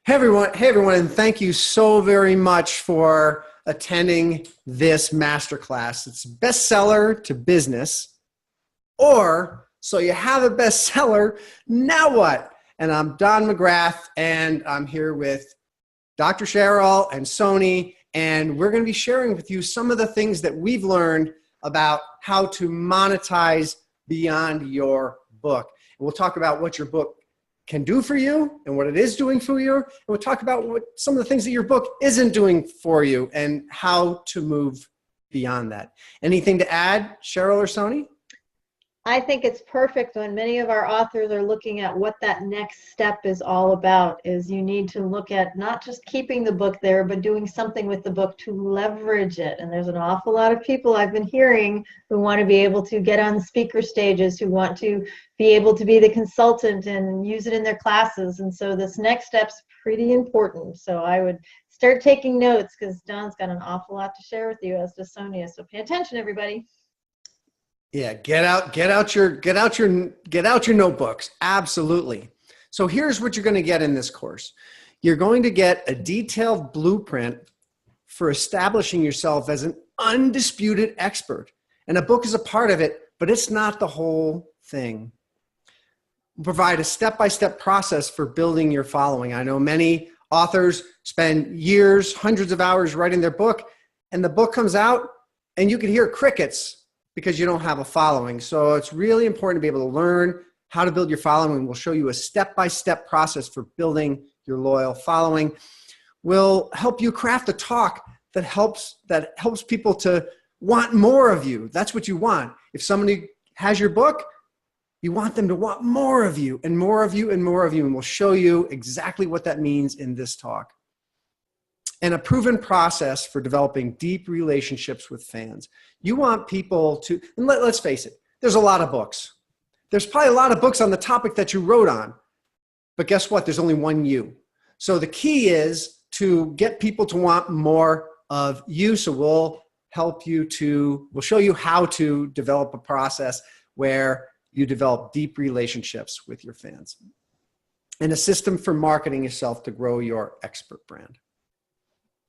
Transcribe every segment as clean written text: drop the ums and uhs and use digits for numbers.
Hey everyone, and thank you so very much for attending this masterclass. It's bestseller to business, or so you have a bestseller, now what? And I'm Don McGrath, and I'm here with Dr. Cheryl and Sony, and we're going to be sharing with you some of the things that we've learned about how to monetize beyond your book. And we'll talk about what your book can do for you and what it is doing for you. And we'll talk about what some of the things that your book isn't doing for you and how to move beyond that. Anything to add, Cheryl or Sony? I think it's perfect when many of our authors are looking at what that next step is all about. Is you need to look at not just keeping the book there, but doing something with the book to leverage it. And there's an awful lot of people I've been hearing who want to be able to get on speaker stages, who want to be able to be the consultant and use it in their classes. And so this next step's pretty important. So I would start taking notes because Don's got an awful lot to share with you, as does Sonia. So pay attention, everybody. Yeah, get out your notebooks. Absolutely. So here's what you're going to get in this course. You're going to get a detailed blueprint for establishing yourself as an undisputed expert. And a book is a part of it, but it's not the whole thing. We'll provide a step-by-step process for building your following. I know many authors spend years, hundreds of hours writing their book, and the book comes out and you can hear crickets because you don't have a following. So it's really important to be able to learn how to build your following. We'll show you a step-by-step process for building your loyal following. We'll help you craft a talk that helps people to want more of you. That's what you want. If somebody has your book, you want them to want more of you and more of you and more of you. And we'll show you exactly what that means in this talk. And a proven process for developing deep relationships with fans. You want people to, and let's face it, there's a lot of books. There's probably a lot of books on the topic that you wrote on, but guess what? There's only one you. So the key is to get people to want more of you. So we'll we'll show you how to develop a process where you develop deep relationships with your fans. And a system for marketing yourself to grow your expert brand.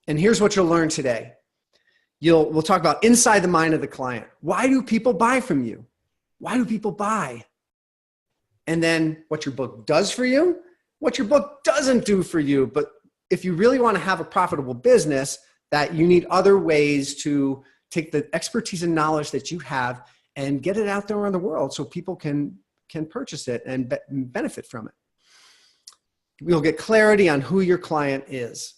And here's what you'll learn today. We'll talk about inside the mind of the client. Why do people buy from you? Why do people buy? And then what your book does for you, what your book doesn't do for you. But if you really want to have a profitable business, that you need other ways to take the expertise and knowledge that you have and get it out there around the world so people can purchase it and benefit from it. We'll get clarity on who your client is.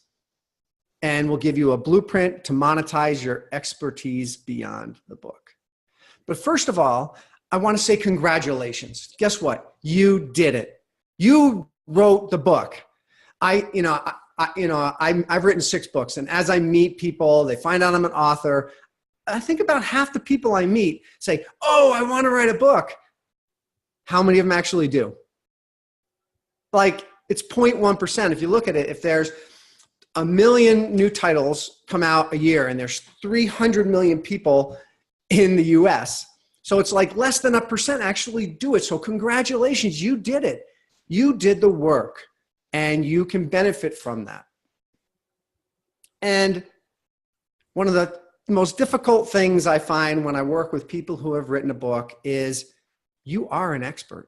And we'll give you a blueprint to monetize your expertise beyond the book. But first of all, I want to say congratulations. Guess what? You did it. You wrote the book. I've written 6 books, and as I meet people, they find out I'm an author. I think about half the people I meet say, "Oh, I want to write a book." How many of them actually do? Like, it's 0.1%. If you look at it, if there's 1 million new titles come out a year, and there's 300 million people in the US. So it's like less than 1% actually do it. So congratulations, you did it. You did the work, and you can benefit from that. And one of the most difficult things I find when I work with people who have written a book is you are an expert.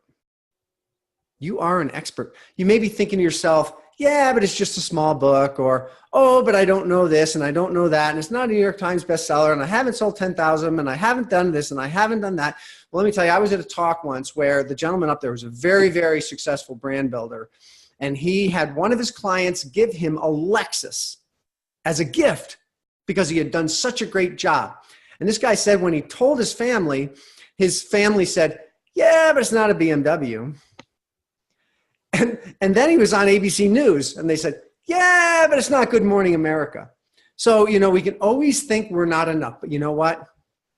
You are an expert. You may be thinking to yourself, yeah, but it's just a small book, or, oh, but I don't know this and I don't know that, and it's not a New York Times bestseller, and I haven't sold 10,000, and I haven't done this, and I haven't done that. Well, let me tell you, I was at a talk once where the gentleman up there was a very, very successful brand builder, and he had one of his clients give him a Lexus as a gift because he had done such a great job. And this guy said when he told his family said, yeah, but it's not a BMW. And then he was on ABC News, and they said, yeah, but it's not Good Morning America. So, we can always think we're not enough, but you know what?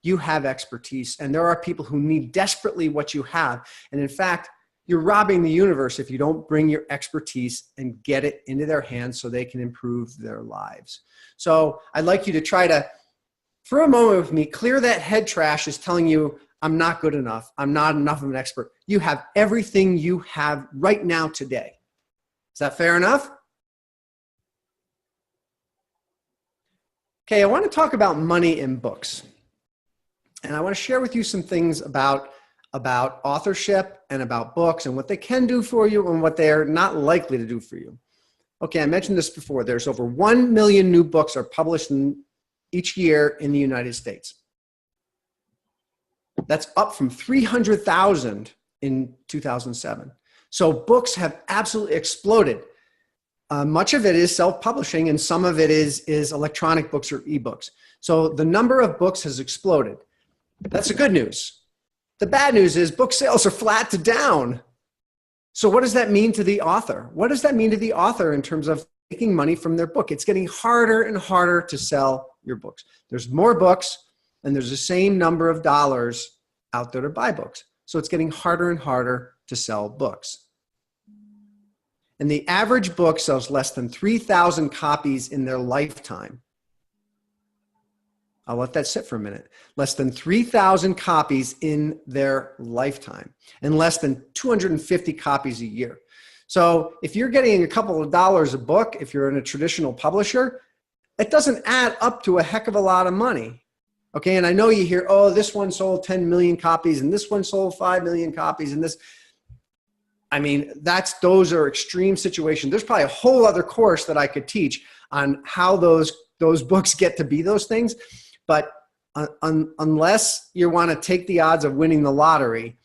You have expertise, and there are people who need desperately what you have. And in fact, you're robbing the universe if you don't bring your expertise and get it into their hands so they can improve their lives. So I'd like you to try to, for a moment with me, clear that head trash is telling you, I'm not good enough. I'm not enough of an expert. You have everything you have right now today. Is that fair enough? Okay, I want to talk about money in books. And I want to share with you some things about authorship and about books and what they can do for you and what they are not likely to do for you. Okay, I mentioned this before. There's over 1 million new books are published each year in the United States. That's up from 300,000 in 2007. So books have absolutely exploded. Much of it is self-publishing and some of it is electronic books or ebooks. So the number of books has exploded. That's the good news. The bad news is book sales are flat to down. So what does that mean to the author? What does that mean to the author in terms of making money from their book? It's getting harder and harder to sell your books. There's more books and there's the same number of dollars out there to buy books. So it's getting harder and harder to sell books. And the average book sells less than 3,000 copies in their lifetime. I'll let that sit for a minute. Less than 3,000 copies in their lifetime and less than 250 copies a year. So if you're getting a couple of dollars a book, if you're in a traditional publisher, it doesn't add up to a heck of a lot of money. Okay, and I know you hear, oh, this one sold 10 million copies and this one sold 5 million copies and this. I mean, those are extreme situations. There's probably a whole other course that I could teach on how those books get to be those things. But unless you want to take the odds of winning the lottery,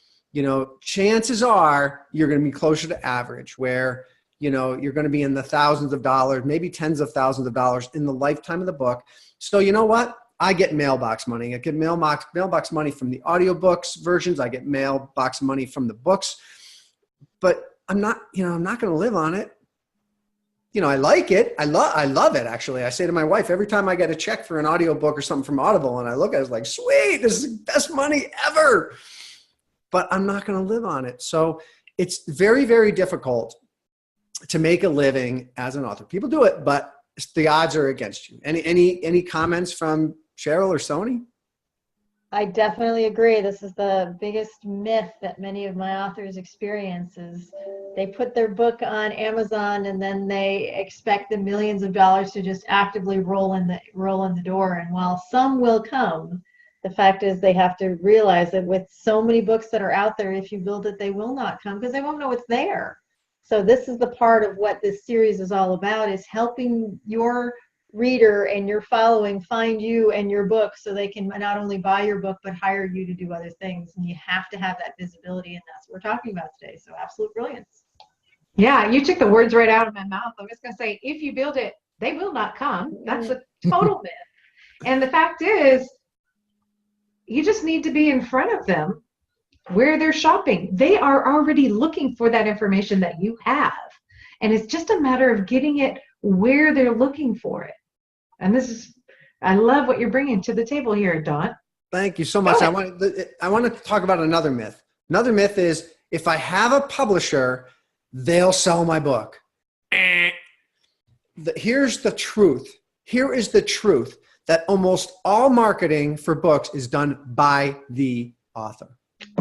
chances are you're going to be closer to average where, you're going to be in the thousands of dollars, maybe tens of thousands of dollars in the lifetime of the book. So you know what? I get mailbox money. I get mailbox money from the audiobooks versions. I get mailbox money from the books. But I'm not going to live on it. I like it. I love it, actually. I say to my wife, every time I get a check for an audiobook or something from Audible and I look at it, it's like, sweet, this is the best money ever. But I'm not going to live on it. So it's very, very difficult to make a living as an author. People do it, but the odds are against you. Any comments from Cheryl or Sony? I definitely agree. This is the biggest myth that many of my authors experience is they put their book on Amazon and then they expect the millions of dollars to just actively roll in the door. And while some will come, the fact is they have to realize that with so many books that are out there, if you build it, they will not come because they won't know it's there. So this is the part of what this series is all about, is helping your reader and your following find you and your book so they can not only buy your book but hire you to do other things. And you have to have that visibility, and that's what we're talking about today. So absolute brilliance. Yeah, you took the words right out of my mouth. I'm just going to say, if you build it, they will not come. That's a total myth. And the fact is, you just need to be in front of them where they're shopping. They are already looking for that information that you have. And it's just a matter of getting it where they're looking for it. And I love what you're bringing to the table here, Dawn. Thank you so much. I want to talk about another myth. Another myth is if I have a publisher, they'll sell my book. Here's the truth. Here is the truth that almost all marketing for books is done by the author.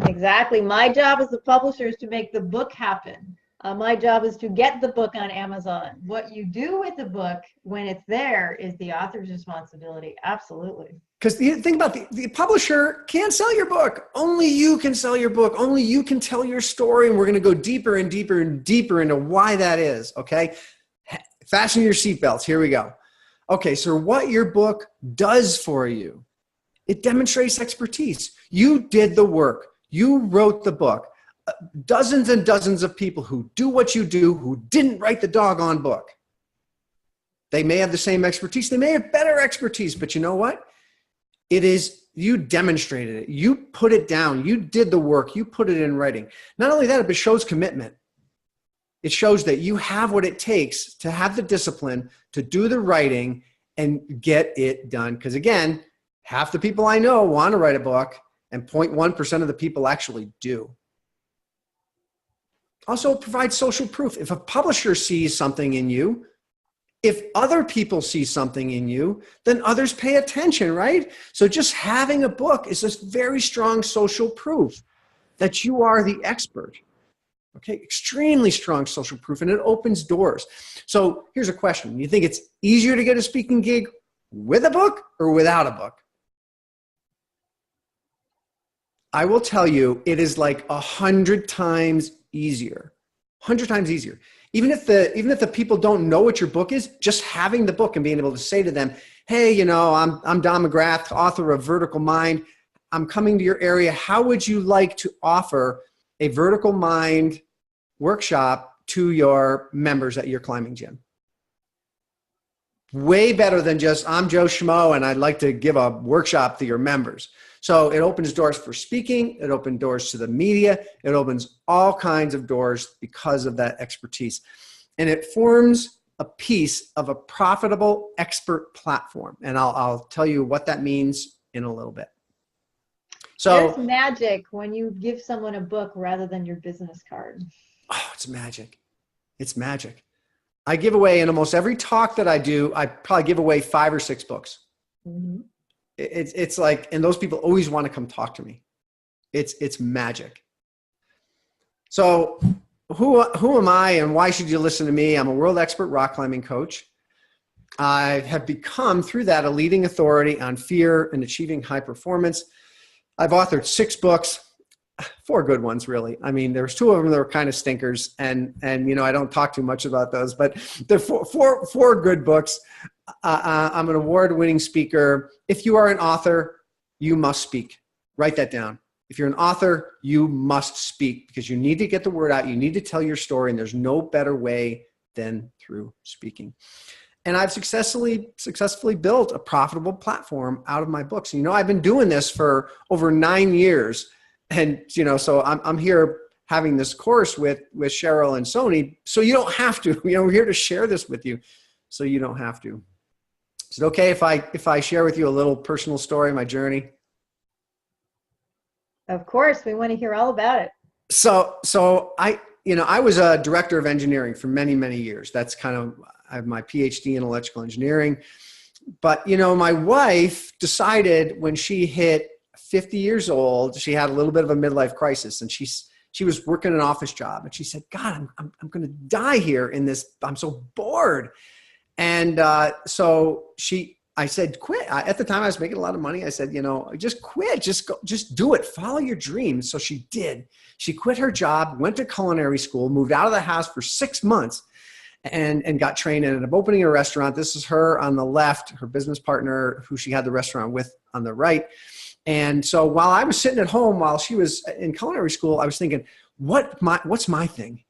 Exactly. My job as a publisher is to make the book happen. My job is to get the book on Amazon. What you do with the book when it's there is the author's responsibility. Absolutely. Because the thing about the publisher can't sell your book. Only you can sell your book. Only you can tell your story. And we're going to go deeper and deeper and deeper into why that is. Okay. Fasten your seatbelts. Here we go. Okay. So what your book does for you, it demonstrates expertise. You did the work. You wrote the book. Dozens and dozens of people who do what you do, who didn't write the doggone book. They may have the same expertise. They may have better expertise, but you know what? It is, you demonstrated it. You put it down. You did the work. You put it in writing. Not only that, but it shows commitment. It shows that you have what it takes to have the discipline to do the writing and get it done. Because again, half the people I know want to write a book and 0.1% of the people actually do. Also, it provides social proof. If a publisher sees something in you, if other people see something in you, then others pay attention, right? So just having a book is this very strong social proof that you are the expert. Okay, extremely strong social proof, and it opens doors. So here's a question. You think it's easier to get a speaking gig with a book or without a book? I will tell you, it is like 100 times easier. 100 times easier. Even if the people don't know what your book is, just having the book and being able to say to them, hey, you know, I'm Don McGrath, author of Vertical Mind. I'm coming to your area. How would you like to offer a Vertical Mind workshop to your members at your climbing gym? Way better than just, I'm Joe Schmo and I'd like to give a workshop to your members. So it opens doors for speaking. It opens doors to the media. It opens all kinds of doors because of that expertise. And it forms a piece of a profitable expert platform. And I'll tell you what that means in a little bit. So there's magic when you give someone a book rather than your business card. Oh, it's magic. It's magic. I give away in almost every talk that I do, I probably give away 5 or 6 books. Mm-hmm. It's like, and those people always want to come talk to me. It's magic. So who am I and why should you listen to me? I'm a world expert rock climbing coach. I have become, through that, a leading authority on fear and achieving high performance. I've authored 6 books. 4 good ones, really. I mean, there's 2 of them that were kind of stinkers, and you know, I don't talk too much about those, but they're four good books. I'm an award-winning speaker. If you are an author, you must speak. Write that down. If you're an author, you must speak because you need to get the word out. You need to tell your story, and there's no better way than through speaking. And I've successfully built a profitable platform out of my books. You know, I've been doing this for over 9 years. And, you know, so I'm here having this course with Cheryl and Sony. So you don't have to, you know, we're here to share this with you. So you don't have to. Is it okay if I share with you a little personal story, my journey? Of course, we want to hear all about it. So I was a director of engineering for many, many years. That's kind of, I have my PhD in electrical engineering. But, you know, my wife decided when she hit 50 years old, she had a little bit of a midlife crisis, and she was working an office job, and she said, God, I'm going to die here in this. I'm so bored. And so I said, quit. At the time I was making a lot of money. I said, you know, just quit, just do it. Follow your dreams. So she did. She quit her job, went to culinary school, moved out of the house for 6 months and got trained and ended up opening a restaurant. This is her on the left, her business partner who she had the restaurant with on the right. And so while I was sitting at home while she was in culinary school, I was thinking, what's my thing?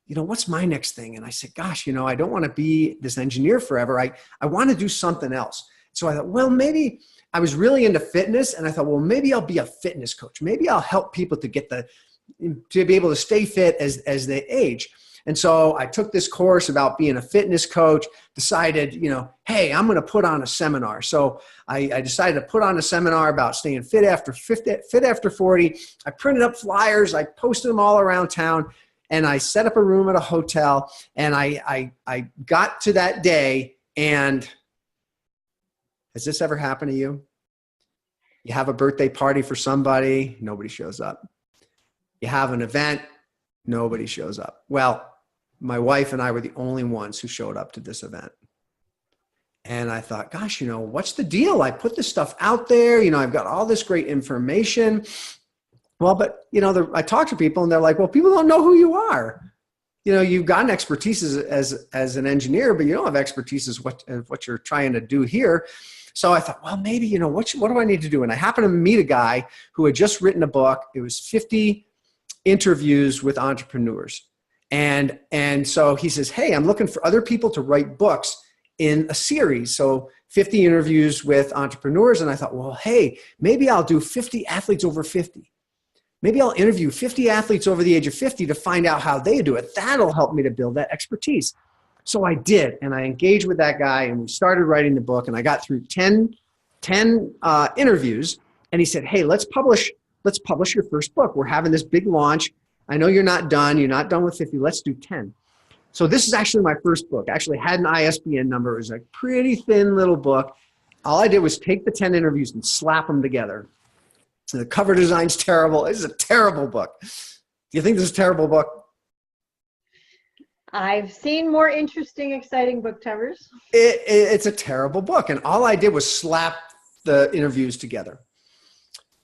You know, what's my next thing? And I said, gosh, you know, I don't want to be this engineer forever. I want to do something else. So I thought, well, maybe I was really into fitness. And I thought, well, maybe I'll be a fitness coach. Maybe I'll help people to be able to stay fit as they age. And so I took this course about being a fitness coach, decided, you know, hey, I'm going to put on a seminar. So I decided to put on a seminar about staying fit after 40. I printed up flyers. I posted them all around town, and I set up a room at a hotel. And I got to that day, and has this ever happened to you? You have a birthday party for somebody, nobody shows up. You have an event, nobody shows up. Well, my wife and I were the only ones who showed up to this event. And I thought, gosh, you know, what's the deal? I put this stuff out there. You know, I've got all this great information. Well, but, you know, I talk to people and they're like, well, people don't know who you are. You know, you've got an expertise as an engineer, but you don't have expertise as what you're trying to do here. So I thought, well, maybe, you know, what do I need to do? And I happened to meet a guy who had just written a book. It was 50 interviews with entrepreneurs. And so he says, hey, I'm looking for other people to write books in a series. So 50 interviews with entrepreneurs. And I thought, well, hey, maybe I'll do 50 athletes over 50. Maybe I'll interview 50 athletes over the age of 50 to find out how they do it. That'll help me to build that expertise. So I did, and I engaged with that guy, and we started writing the book, and I got through 10 interviews, and he said, hey, let's publish your first book. We're having this big launch. I know you're not done with 50. Let's do 10. So this is actually my first book. I actually had an ISBN number. It was a pretty thin little book. All I did was take the 10 interviews and slap them together. So the cover design's terrible. This is a terrible book. Do you think this is a terrible book? I've seen more interesting, exciting book covers. It's a terrible book. And all I did was slap the interviews together.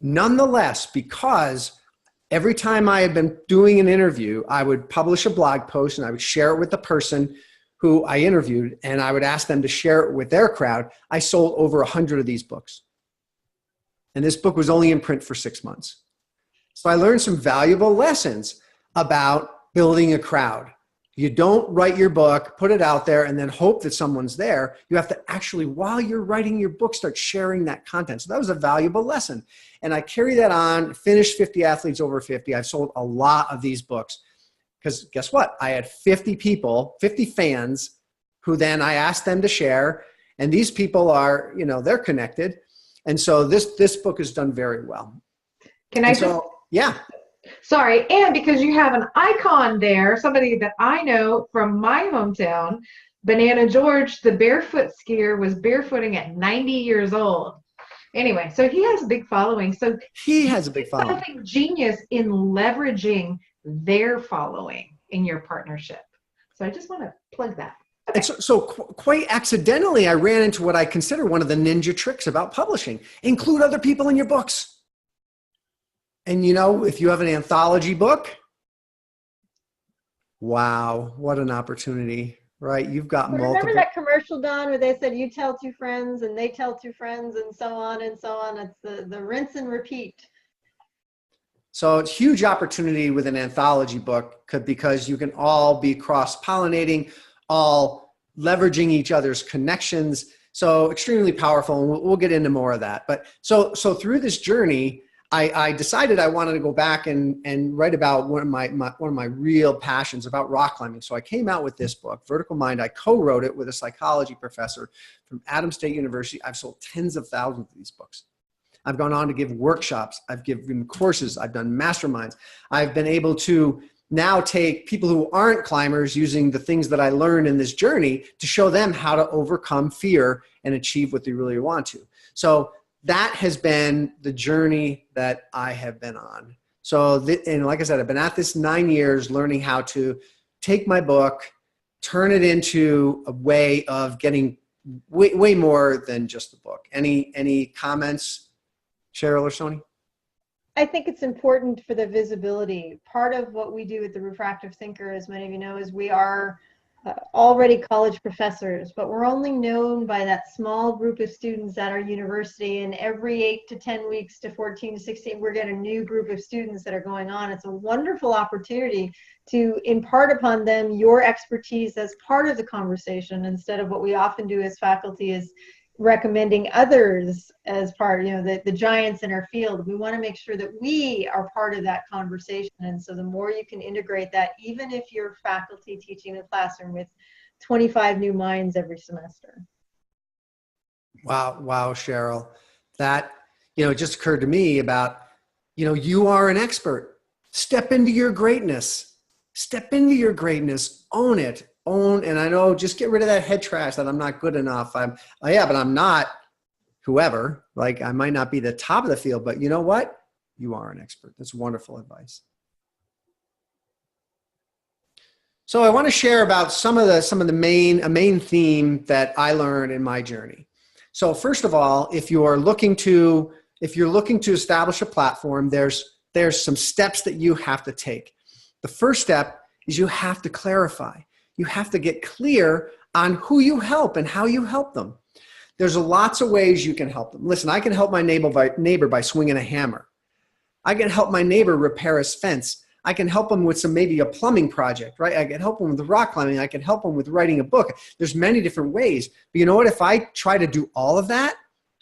Nonetheless, because every time I had been doing an interview, I would publish a blog post and I would share it with the person who I interviewed, and I would ask them to share it with their crowd. I sold over 100 of these books. And this book was only in print for 6 months. So I learned some valuable lessons about building a crowd. You don't write your book, put it out there, and then hope that someone's there. You have to actually, while you're writing your book, start sharing that content. So that was a valuable lesson. And I carry that on, finished 50 Athletes Over 50. I've sold a lot of these books. Because guess what? I had 50 people, 50 fans, who then I asked them to share. And these people are, they're connected. And so this book has done very well. Can I yeah. Sorry, and because you have an icon there, somebody that I know from my hometown, Banana George, the barefoot skier, was barefooting at 90 years old. Anyway, so he has a big following. So he has a big following. Something genius in leveraging their following in your partnership. So I just want to plug that. Okay. And so quite accidentally, I ran into what I consider one of the ninja tricks about publishing. Include other people in your books. And if you have an anthology book, wow, what an opportunity, right? You've got multiple. Remember that commercial, Don, where they said you tell two friends and they tell two friends and so on and so on. It's the rinse and repeat. So it's a huge opportunity with an anthology book because you can all be cross-pollinating, all leveraging each other's connections. So extremely powerful, and we'll get into more of that. But so through this journey, I decided I wanted to go back and write about one of my real passions about rock climbing. So I came out with this book, Vertical Mind. I co-wrote it with a psychology professor from Adams State University. I've sold tens of thousands of these books. I've gone on to give workshops. I've given courses. I've done masterminds. I've been able to now take people who aren't climbers using the things that I learned in this journey to show them how to overcome fear and achieve what they really want to. So that has been the journey that I have been on. So, and like I said, I've been at this 9 years learning how to take my book, turn it into a way of getting way more than just the book. Any comments, Cheryl or Sony? I think it's important for the visibility. Part of what we do at the Refractive Thinker, as many of you know, is we are already college professors, but we're only known by that small group of students at our university, and every 8 to 10 weeks to 14 to 16 we're getting a new group of students that are going on. It's a wonderful opportunity to impart upon them your expertise as part of the conversation, instead of what we often do as faculty is recommending others as part, the giants in our field. We want to make sure that we are part of that conversation. And so the more you can integrate that, even if you're faculty teaching a classroom with 25 new minds every semester. Wow, Cheryl. That, it just occurred to me about, you are an expert. Step into your greatness. Step into your greatness. Own it. And I know, just get rid of that head trash that I'm not good enough. But I'm not whoever. Like, I might not be the top of the field, but you know what? You are an expert. That's wonderful advice. So I want to share about some of the main theme that I learned in my journey. So first of all, if you're looking to establish a platform, there's some steps that you have to take. The first step is you have to clarify. You have to get clear on who you help and how you help them. There's lots of ways you can help them. Listen, I can help my neighbor by swinging a hammer. I can help my neighbor repair his fence. I can help them with maybe a plumbing project, right? I can help them with rock climbing. I can help them with writing a book. There's many different ways. But you know what? If I try to do all of that,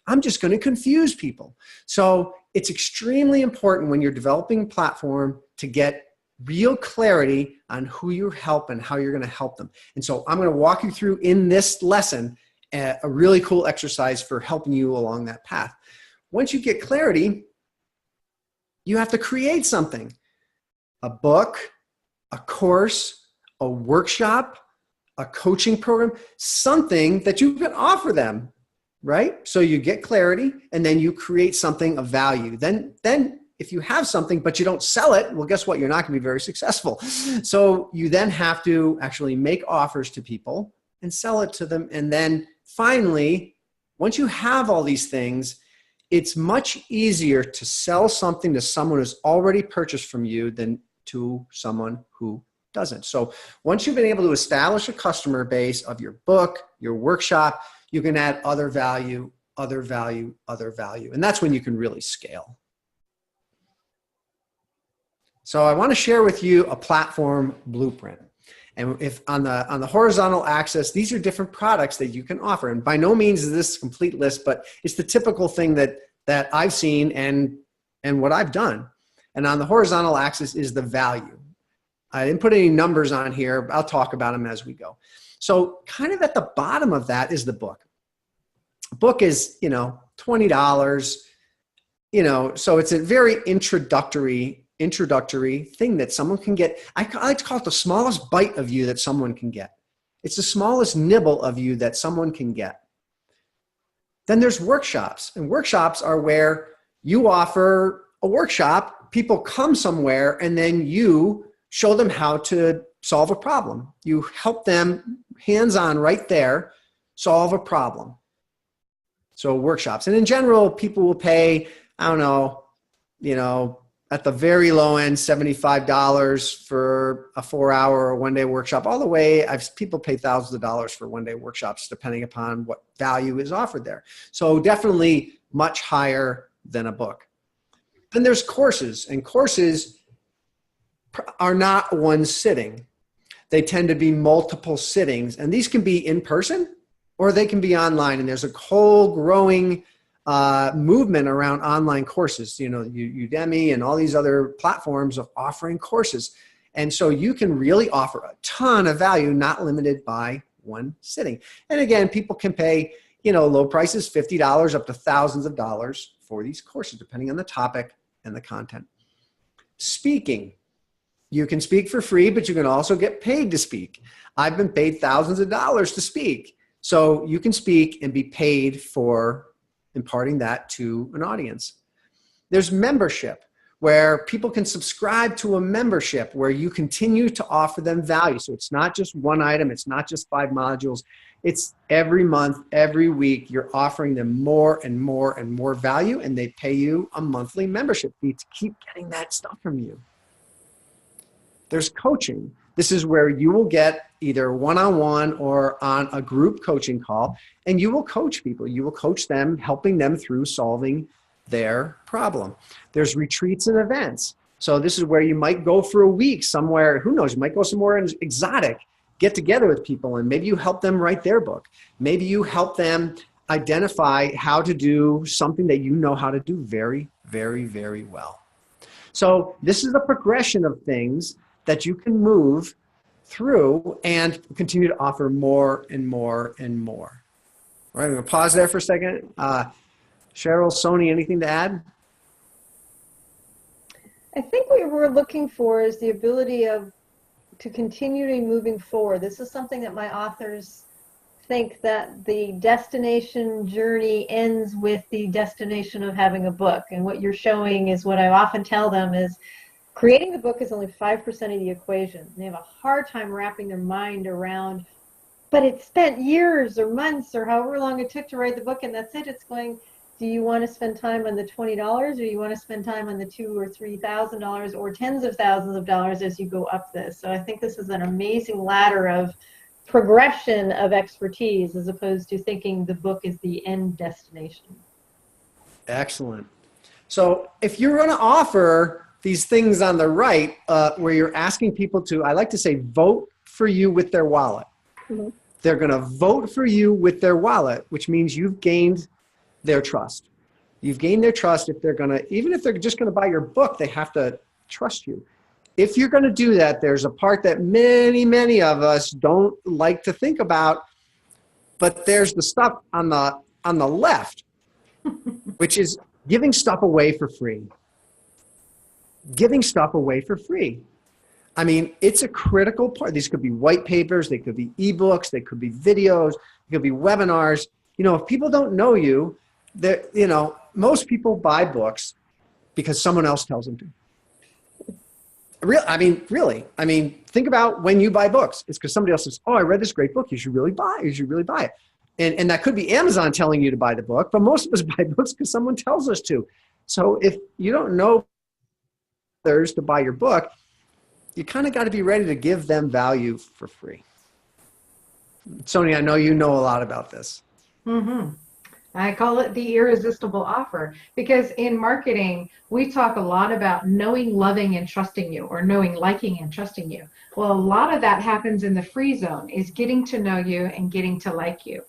I'm just going to confuse people. So it's extremely important when you're developing a platform to get real clarity on who you help and how you're going to help them. And so I'm going to walk you through in this lesson a really cool exercise for helping you along that path. Once you get clarity, you have to create something. A book, a course, a workshop, a coaching program, something that you can offer them, right? So you get clarity and then you create something of value. Then if you have something, but you don't sell it, well, guess what? You're not going to be very successful. So you then have to actually make offers to people and sell it to them. And then finally, once you have all these things, it's much easier to sell something to someone who's already purchased from you than to someone who doesn't. So once you've been able to establish a customer base of your book, your workshop, you can add other value, other value, other value. And that's when you can really scale. So I want to share with you a platform blueprint. And if on the horizontal axis, these are different products that you can offer. And by no means is this a complete list, but it's the typical thing that I've seen and what I've done. And on the horizontal axis is the value. I didn't put any numbers on here. I'll talk about them as we go. So kind of at the bottom of that is the book. Book is, $20, so it's a very introductory thing that someone can get. I like to call it the smallest bite of you that someone can get. It's the smallest nibble of you that someone can get. Then there's workshops, and workshops are where you offer a workshop, people come somewhere, and then you show them how to solve a problem. You help them hands-on right there, solve a problem. So workshops. And in general, people will pay, I don't know, at the very low end, $75 for a 4-hour or one-day workshop. All the way, people pay thousands of dollars for one-day workshops, depending upon what value is offered there. So definitely much higher than a book. Then there's courses, and courses are not one sitting. They tend to be multiple sittings, and these can be in person or they can be online. And there's a whole growing movement around online courses, Udemy and all these other platforms of offering courses. And so you can really offer a ton of value, not limited by one sitting. And again, people can pay, low prices, $50 up to thousands of dollars for these courses, depending on the topic and the content. Speaking. You can speak for free, but you can also get paid to speak. I've been paid thousands of dollars to speak. So you can speak and be paid for imparting that to an audience. There's membership, where people can subscribe to a membership where you continue to offer them value. So it's not just one item, it's not just 5 modules. It's every month, every week, you're offering them more and more and more value, and they pay you a monthly membership fee to keep getting that stuff from you. There's coaching. This is where you will get either one-on-one or on a group coaching call, and you will coach people. You will coach them, helping them through solving their problem. There's retreats and events. So this is where you might go for a week somewhere, who knows, you might go somewhere exotic, get together with people, and maybe you help them write their book. Maybe you help them identify how to do something that you know how to do very, very, very well. So this is the progression of things that you can move through and continue to offer more and more and more. All right, I'm going to pause there for a second. Cheryl, Sony, anything to add? I think what we're looking for is the ability to continue moving forward. This is something that my authors think, that the destination journey ends with the destination of having a book. And what you're showing is what I often tell them is, creating the book is only 5% of the equation. They have a hard time wrapping their mind around, but it spent years or months or however long it took to write the book, and that's it. It's going, do you want to spend time on the $20, or do you want to spend time on the $2,000 or $3,000 or tens of thousands of dollars as you go up this? So I think this is an amazing ladder of progression of expertise, as opposed to thinking the book is the end destination. Excellent. So if you're going to offer these things on the right, where you're asking people to, I like to say, vote for you with their wallet. Mm-hmm. They're going to vote for you with their wallet, which means you've gained their trust. You've gained their trust. If they're going to, even if they're just going to buy your book, they have to trust you. If you're going to do that, there's a part that many, many of us don't like to think about, but there's the stuff on the left, which is giving stuff away for free. Giving stuff away for free. I mean, it's a critical part. These could be white papers, they could be ebooks, they could be videos, they could be webinars. If people don't know you, most people buy books because someone else tells them to. Really. I mean, think about when you buy books. It's because somebody else says, "Oh, I read this great book. You should really buy it. You should really buy it." And that could be Amazon telling you to buy the book, but most of us buy books because someone tells us to. So if you don't know others to buy your book, you kind of got to be ready to give them value for free. Sonia, I know you know a lot about this. Mm-hmm. I call it the irresistible offer, because in marketing, we talk a lot about knowing, loving, and trusting you, or knowing, liking, and trusting you. Well, a lot of that happens in the free zone, is getting to know you and getting to like you.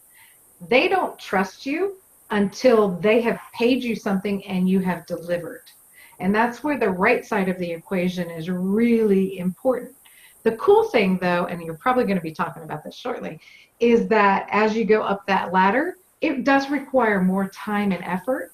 They don't trust you until they have paid you something and you have delivered. And that's where the right side of the equation is really important. The cool thing, though, and you're probably going to be talking about this shortly, is that as you go up that ladder, it does require more time and effort,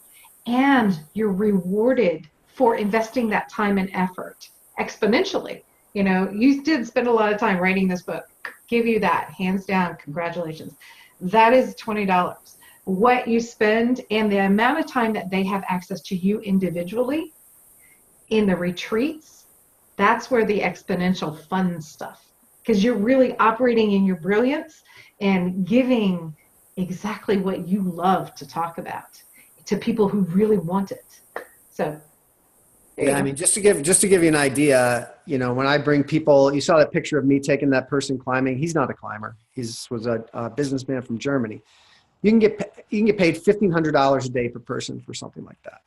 and you're rewarded for investing that time and effort exponentially. You know, you did spend a lot of time writing this book. Give you that, hands down, congratulations. That is $20. What you spend and the amount of time that they have access to you individually in the retreats, that's where the exponential fun stuff, because you're really operating in your brilliance and giving exactly what you love to talk about to people who really want it. So yeah, I mean, just to give you an idea, you know, when I bring people, you saw that picture of me taking that person climbing. He's not a climber. He was a businessman from Germany. You can get paid $1,500 a day per person for something like that.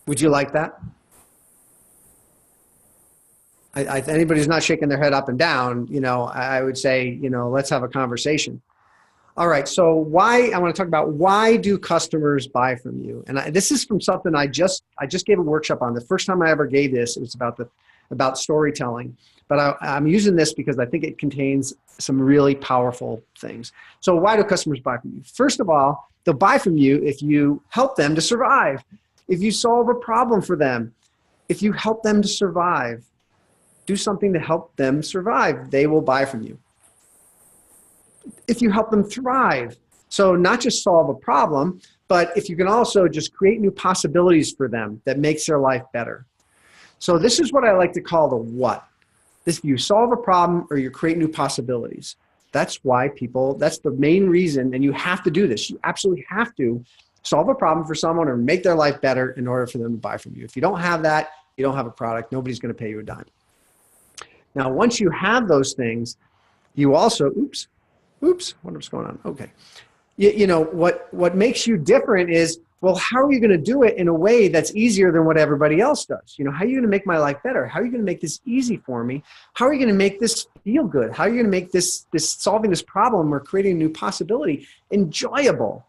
Would you like that? Anybody who's not shaking their head up and down, you know, I would say, you know, let's have a conversation. All right, so I want to talk about why do customers buy from you? And this is from something I just gave a workshop on. The first time I ever gave this, it was about storytelling. But I'm using this because I think it contains some really powerful things. So why do customers buy from you? First of all, they'll buy from you if you help them to survive, if you solve a problem for them, if you help them to survive, do something to help them survive, they will buy from you. If you help them thrive, so not just solve a problem, but if you can also just create new possibilities for them that makes their life better. So this is what I like to call the what. This, you solve a problem or you create new possibilities. That's why that's the main reason, and you have to do this. You absolutely have to solve a problem for someone or make their life better in order for them to buy from you. If you don't have that, you don't have a product. Nobody's going to pay you a dime. Now, once you have those things, you also, oops, what's going on? Okay. You know, what makes you different is, well, how are you going to do it in a way that's easier than what everybody else does? You know, how are you going to make my life better? How are you going to make this easy for me? How are you going to make this feel good? How are you going to make this solving this problem or creating a new possibility enjoyable?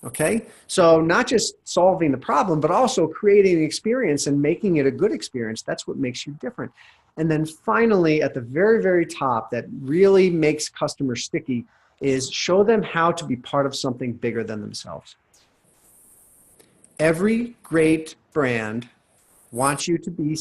Okay. So not just solving the problem, but also creating an experience and making it a good experience. That's what makes you different. And then finally, at the very, very top, that really makes customers sticky is show them how to be part of something bigger than themselves. Every great brand wants you to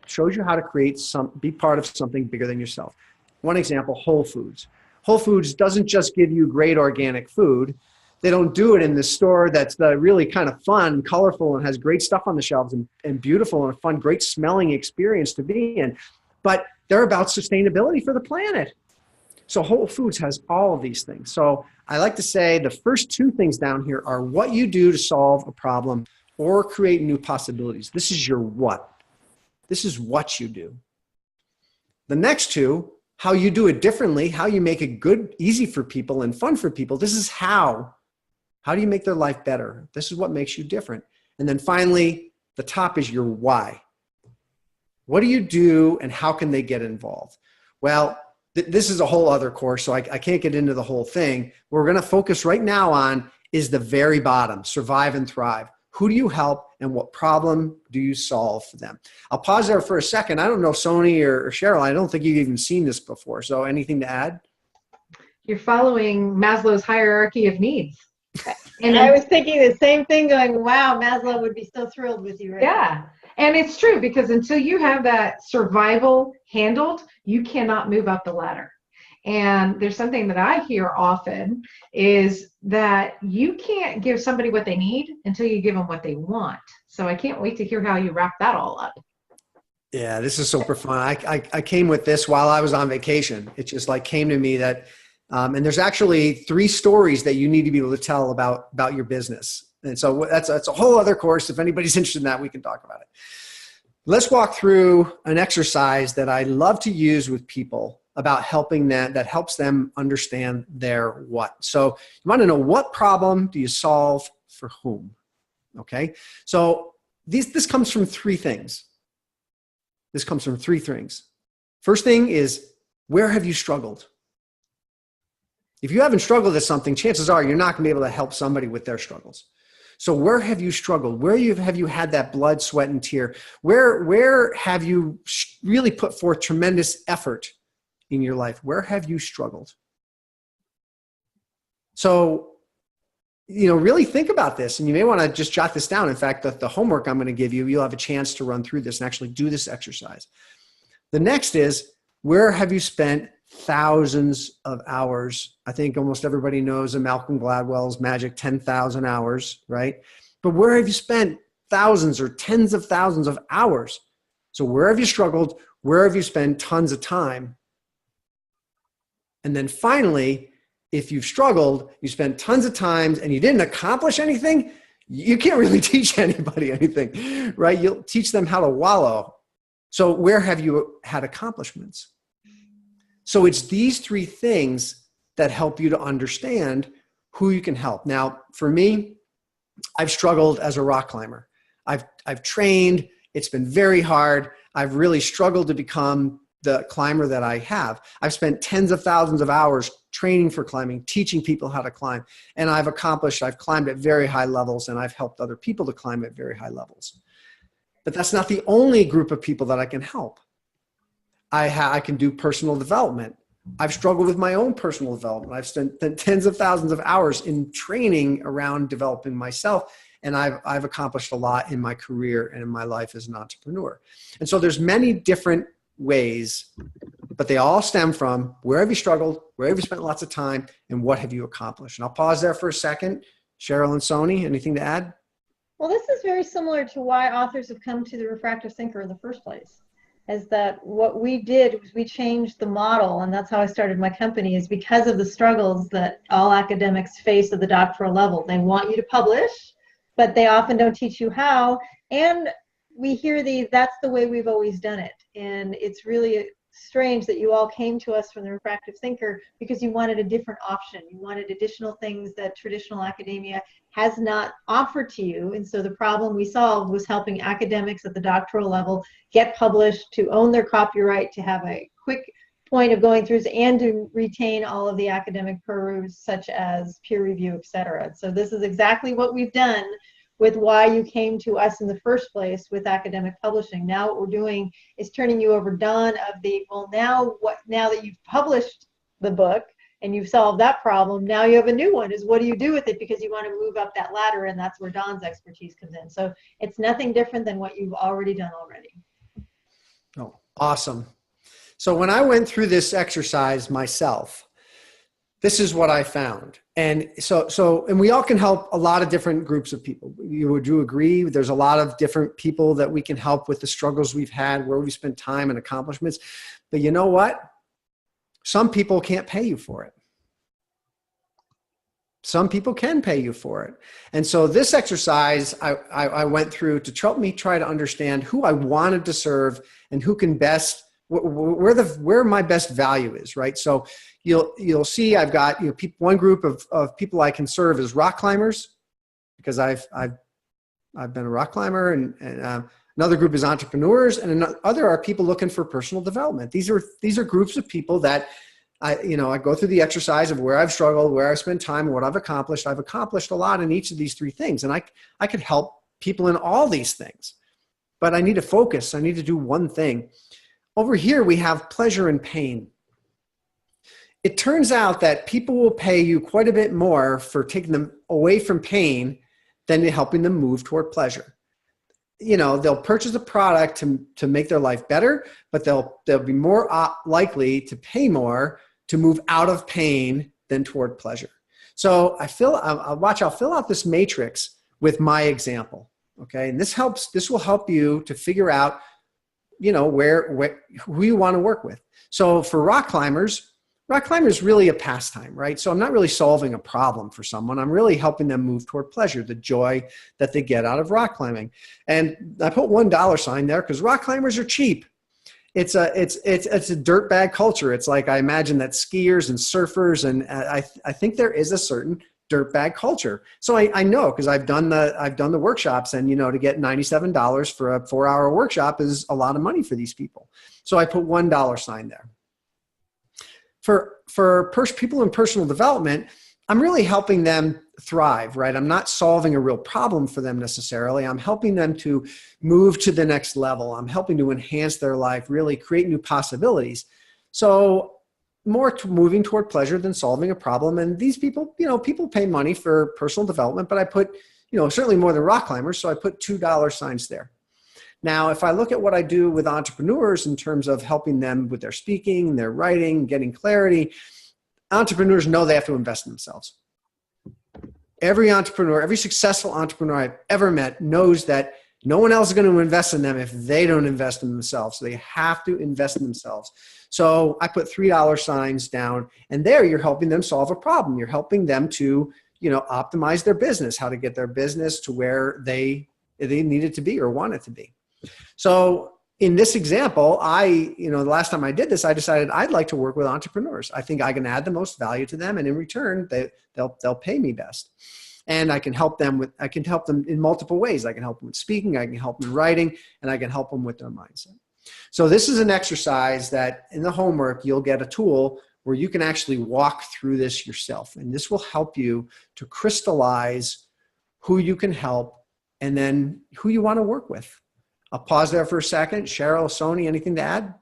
shows you how to be part of something bigger than yourself. One example, Whole Foods. Whole Foods doesn't just give you great organic food. They don't do it in the store that's really kind of fun, colorful, and has great stuff on the shelves and beautiful and a fun, great smelling experience to be in. But they're about sustainability for the planet. So Whole Foods has all of these things. So I like to say the first two things down here are what you do to solve a problem or create new possibilities. This is your what. This is what you do. The next two, how you do it differently, how you make it good, easy for people and fun for people. This is how. How do you make their life better? This is what makes you different. And then finally, the top is your why. What do you do and how can they get involved? Well, this is a whole other course, so I can't get into the whole thing. What we're going to focus right now on is the very bottom, survive and thrive. Who do you help and what problem do you solve for them? I'll pause there for a second. I don't know, Sony or Cheryl, I don't think you've even seen this before. So anything to add? You're following Maslow's hierarchy of needs. And I was thinking the same thing, going, wow, Maslow would be so thrilled with you right now. Yeah. And it's true, because until you have that survival handled, you cannot move up the ladder. And there's something that I hear often is that you can't give somebody what they need until you give them what they want. So I can't wait to hear how you wrap that all up. Yeah, this is super fun. I came with this while I was on vacation. It just like came to me that, and there's actually 3 stories that you need to be able to tell about your business. And so that's a whole other course. If anybody's interested in that, we can talk about it. Let's walk through an exercise that I love to use with people about helping them, that helps them understand their what. So you want to know, what problem do you solve for whom? Okay. So this comes from 3 things. This comes from 3 things. First thing is, where have you struggled? If you haven't struggled at something, chances are you're not going to be able to help somebody with their struggles. So where have you struggled? Where have you had that blood, sweat, and tear? Where have you really put forth tremendous effort in your life? Where have you struggled? So, really think about this, and you may want to just jot this down. In fact, the homework I'm going to give you, you'll have a chance to run through this and actually do this exercise. The next is, where have you spent thousands of hours? I think almost everybody knows of Malcolm Gladwell's magic 10,000 hours, right? But where have you spent thousands or tens of thousands of hours? So where have you struggled? Where have you spent tons of time? And then finally, if you've struggled, you spent tons of times and you didn't accomplish anything, you can't really teach anybody anything, right? You'll teach them how to wallow. So where have you had accomplishments? So it's these 3 things that help you to understand who you can help. Now, for me, I've struggled as a rock climber. I've trained. It's been very hard. I've really struggled to become the climber that I have. I've spent tens of thousands of hours training for climbing, teaching people how to climb. And I've climbed at very high levels, and I've helped other people to climb at very high levels. But that's not the only group of people that I can help. I can do personal development. I've struggled with my own personal development. I've spent tens of thousands of hours in training around developing myself. And I've accomplished a lot in my career and in my life as an entrepreneur. And so there's many different ways, but they all stem from, where have you struggled? Where have you spent lots of time? And what have you accomplished? And I'll pause there for a second. Cheryl and Sony, anything to add? Well, this is very similar to why authors have come to the refractive thinker in the first place. Is that what we did was we changed the model, and that's how I started my company, is because of the struggles that all academics face at the doctoral level. They want you to publish, but they often don't teach you how. And we hear that's the way we've always done it. And it's really strange that you all came to us from the refractive thinker because you wanted a different option. You wanted additional things that traditional academia has not offered to you. And so the problem we solved was helping academics at the doctoral level get published, to own their copyright, to have a quick point of going through, and to retain all of the academic purviews such as peer review, etc. So this is exactly what we've done with why you came to us in the first place with academic publishing. Now what we're doing is turning you over, Don, of the, well, now that you've published the book and you've solved that problem, now you have a new one, is what do you do with it? Because you want to move up that ladder, and that's where Don's expertise comes in. So it's nothing different than what you've already done already. Oh, awesome. So when I went through this exercise myself, this is what I found. And and we all can help a lot of different groups of people. Would you agree? There's a lot of different people that we can help with the struggles we've had, where we spend time and accomplishments. But you know what? Some people can't pay you for it. Some people can pay you for it. And so this exercise I went through to help me try to understand who I wanted to serve and who can best, where my best value is, right? So you'll see I've got one group of people I can serve as rock climbers, because I've been a rock climber, and another group is entrepreneurs, and another are people looking for personal development. These are groups of people that I go through the exercise of where I've struggled, where I've spent time, and what I've accomplished. I've accomplished a lot in each of these 3 things, and I could help people in all these things, but I need to focus. I need to do one thing. Over here, we have pleasure and pain. It turns out that people will pay you quite a bit more for taking them away from pain than helping them move toward pleasure. They'll purchase a product to make their life better, but they'll be more likely to pay more to move out of pain than toward pleasure. So I'll fill out this matrix with my example. Okay. And this will help you to figure out, who you want to work with. So for rock climbers is really a pastime, right? So I'm not really solving a problem for someone. I'm really helping them move toward pleasure, the joy that they get out of rock climbing. And I put $1 sign there because rock climbers are cheap. It's a dirtbag culture. It's like, I imagine that skiers and surfers, and I think there is a certain dirtbag culture. So I know, because I've done the workshops, and to get $97 for a 4-hour workshop is a lot of money for these people. So I put $1 sign there. For people in personal development, I'm really helping them thrive, right? I'm not solving a real problem for them necessarily. I'm helping them to move to the next level. I'm helping to enhance their life, really create new possibilities. So more moving toward pleasure than solving a problem. And these people, people pay money for personal development, but I put, certainly more than rock climbers. So I put $2 signs there. Now, if I look at what I do with entrepreneurs in terms of helping them with their speaking, their writing, getting clarity, entrepreneurs know they have to invest in themselves. Every entrepreneur, every successful entrepreneur I've ever met knows that no one else is going to invest in them if they don't invest in themselves. So they have to invest in themselves. So I put $3 signs down, and there you're helping them solve a problem. You're helping them to, optimize their business, how to get their business to where they need it to be or want it to be. So in this example, the last time I did this, I decided I'd like to work with entrepreneurs. I think I can add the most value to them, and in return, they'll pay me best. And I can help them in multiple ways. I can help them with speaking, I can help them in writing, and I can help them with their mindset. So this is an exercise that in the homework, you'll get a tool where you can actually walk through this yourself. And this will help you to crystallize who you can help and then who you want to work with. I'll pause there for a second. Cheryl, Sony, anything to add?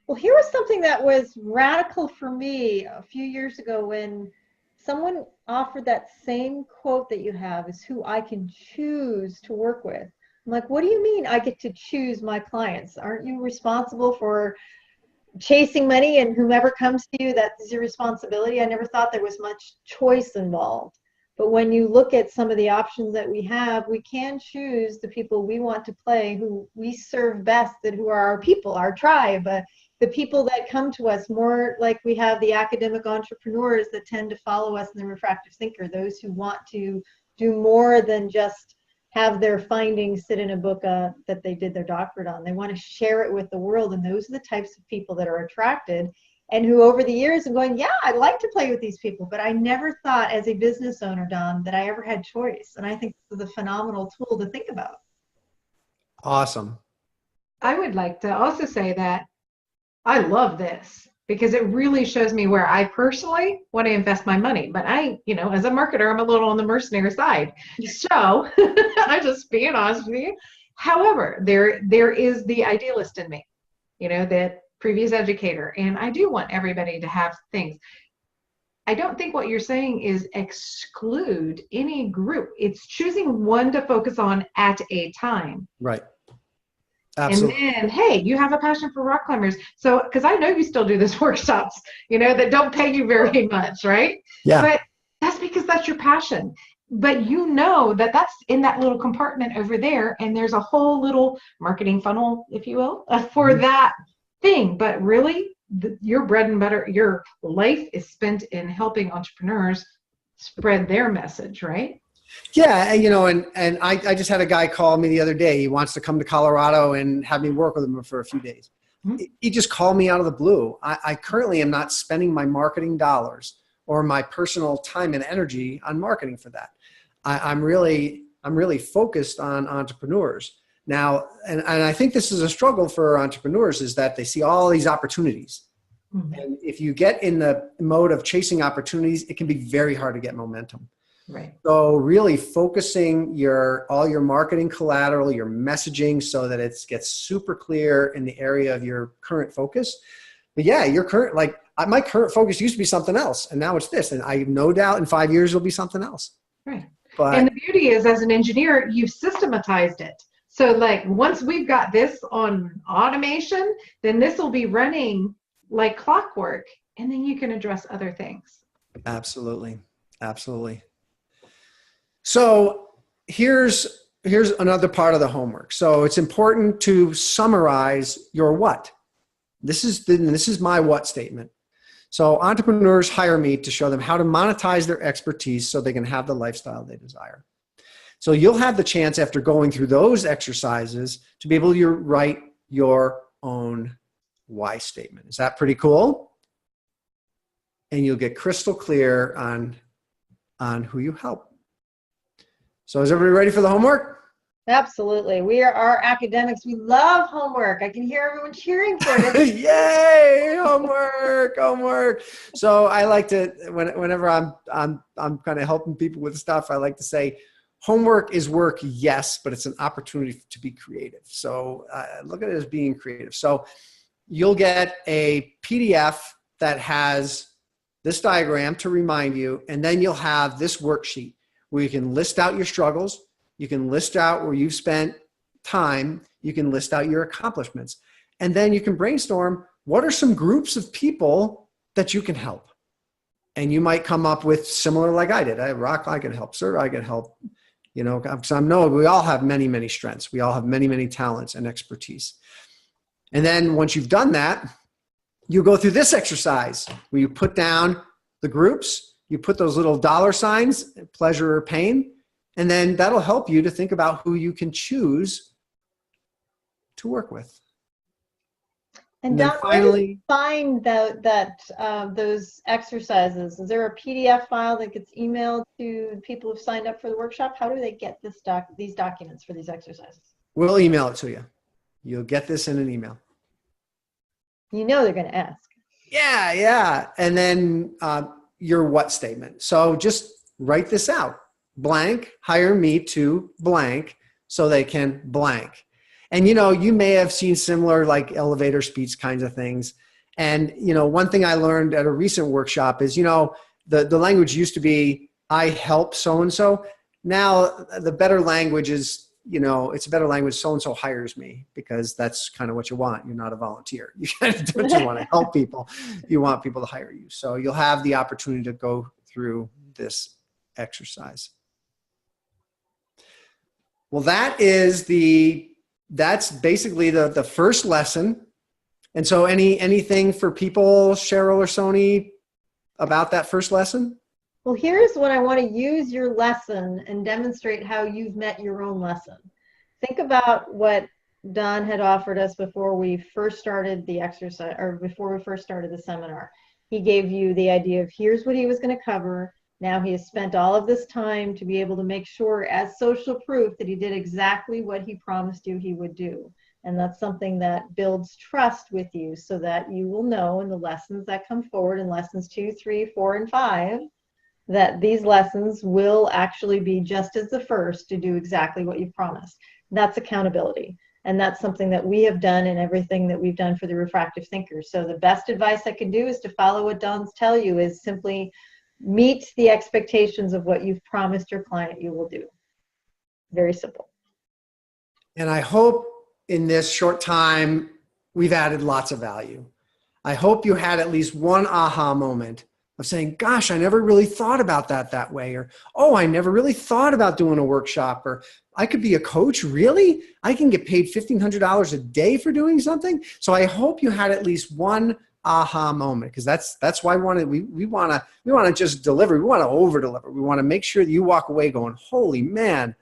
Well, here was something that was radical for me a few years ago when someone offered that same quote that you have is who I can choose to work with. I'm like, what do you mean I get to choose my clients? Aren't you responsible for chasing money, and whomever comes to you, that's your responsibility? I never thought there was much choice involved. But when you look at some of the options that we have, we can choose the people we want to play, who we serve best, and who are our people, our tribe, the people that come to us more like we have the academic entrepreneurs that tend to follow us in the refractive thinker, those who want to do more than just have their findings sit in a book that they did their doctorate on. They want to share it with the world, and those are the types of people that are attracted. And who over the years are going, yeah, I'd like to play with these people, but I never thought as a business owner, Don, that I ever had choice. And I think this is a phenomenal tool to think about. Awesome. I would like to also say that I love this because it really shows me where I personally want to invest my money. But I, as a marketer, I'm a little on the mercenary side. So I'm just being honest with you. However, there is the idealist in me, that previous educator, and I do want everybody to have things. I don't think what you're saying is exclude any group. It's choosing one to focus on at a time. Right. Absolutely. And then, hey, you have a passion for rock climbers. So, because I know you still do these workshops, that don't pay you very much, right? Yeah. But that's because that's your passion. But that that's in that little compartment over there, and there's a whole little marketing funnel, if you will, for that thing. But really, your bread and butter, your life is spent in helping entrepreneurs spread their message, right? Yeah, and I just had a guy call me the other day. He wants to come to Colorado and have me work with him for a few days. Mm-hmm. He just called me out of the blue. I currently am not spending my marketing dollars or my personal time and energy on marketing for that. I'm really focused on entrepreneurs. Now, and I think this is a struggle for entrepreneurs, is that they see all these opportunities. Mm-hmm. And if you get in the mode of chasing opportunities, it can be very hard to get momentum. Right. So really focusing all your marketing collateral, your messaging, so that it gets super clear in the area of your current focus. But yeah, my current focus used to be something else, and now it's this. And I have no doubt in 5 years it'll be something else. Right. But, and the beauty is, as an engineer, you've systematized it. So once we've got this on automation, then this will be running like clockwork. and then you can address other things. Absolutely. Absolutely. So here's another part of the homework. So it's important to summarize your what. This is my what statement. So entrepreneurs hire me to show them how to monetize their expertise so they can have the lifestyle they desire. So you'll have the chance after going through those exercises to be able to write your own why statement. Is that pretty cool? And you'll get crystal clear on who you help. So is everybody ready for the homework? Absolutely. We are academics. We love homework. I can hear everyone cheering for it. Yay, homework, homework. So I like to, whenever I'm kind of helping people with stuff, I like to say, homework is work, yes, but it's an opportunity to be creative. So look at it as being creative. So you'll get a PDF that has this diagram to remind you, and then you'll have this worksheet where you can list out your struggles. You can list out where you've spent time. You can list out your accomplishments. And then you can brainstorm, what are some groups of people that you can help? And you might come up with similar like I did. Rock, I can help. Sir, I can help. You know, because I know we all have many, many strengths. We all have many, many talents and expertise. And then once you've done that, you go through this exercise where you put down the groups, you put those little dollar signs, pleasure or pain, and then that'll help you to think about who you can choose to work with. And then Don, finally, where do you find those exercises? Is there a PDF file that gets emailed to people who've signed up for the workshop? How do they get these documents for these exercises? we'll email it to you. You'll get this in an email. You know they're going to ask. Yeah, yeah. And then your what statement. So just write this out. Blank, hire me to blank so they can blank. And, you know, you may have seen similar like elevator speech kinds of things. And, you know, one thing I learned at a recent workshop is, you know, the language used to be, I help so-and-so. Now the better language is, you know, it's a better language, so-and-so hires me, because that's kind of what you want. You're not a volunteer. You don't just want to help people. You want people to hire you. So you'll have the opportunity to go through this exercise. Well, that's basically the first lesson. And so anything for people, Cheryl or Sony, about that first lesson? Well, here's what I want to use your lesson and demonstrate how you've met your own lesson. Think about what Don had offered us before we first started the exercise, or before we first started the seminar. He gave you the idea of here's what he was going to cover. Now he has spent all of this time to be able to make sure as social proof that he did exactly what he promised you he would do. And that's something that builds trust with you so that you will know in the lessons that come forward in lessons 2, 3, 4, and 5, that these lessons will actually be just as the first to do exactly what you promised. That's accountability. And that's something that we have done in everything that we've done for the refractive thinkers. So the best advice I can do is to follow what Don's tell you, is simply meet the expectations of what you've promised your client you will do. Very simple. And I hope in this short time, we've added lots of value. I hope you had at least one aha moment of saying, gosh, I never really thought about that way. Or, oh, I never really thought about doing a workshop. Or I could be a coach. Really? I can get paid $1,500 a day for doing something. So I hope you had at least one aha moment, because that's why we want to just deliver. We want to over deliver. We want to make sure that you walk away going, holy man,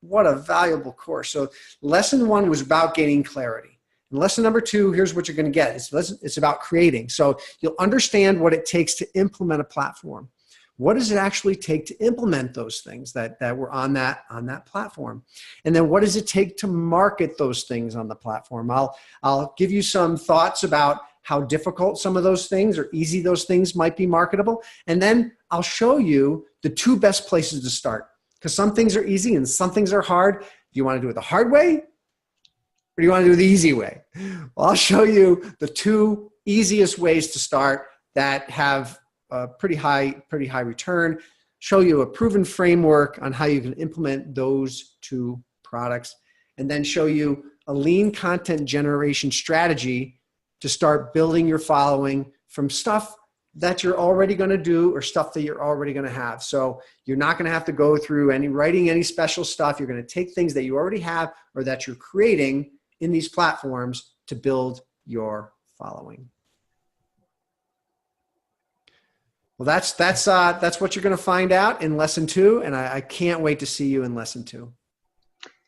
what a valuable course. So lesson 1 was about gaining clarity. And lesson number 2, here's what you're going to get. It's about creating. So you'll understand what it takes to implement a platform. What does it actually take to implement those things that were on that platform? And then what does it take to market those things on the platform? I'll give you some thoughts about how difficult some of those things or easy those things might be marketable. And then I'll show you the 2 best places to start, because some things are easy and some things are hard. Do you want to do it the hard way, or do you want to do it the easy way? Well, I'll show you the 2 easiest ways to start that have a pretty high return, show you a proven framework on how you can implement those 2 products, and then show you a lean content generation strategy to start building your following from stuff that you're already going to do or stuff that you're already going to have. So you're not going to have to go through writing any special stuff. You're going to take things that you already have or that you're creating in these platforms to build your following. Well, that's what you're going to find out in lesson 2. And I can't wait to see you in lesson 2.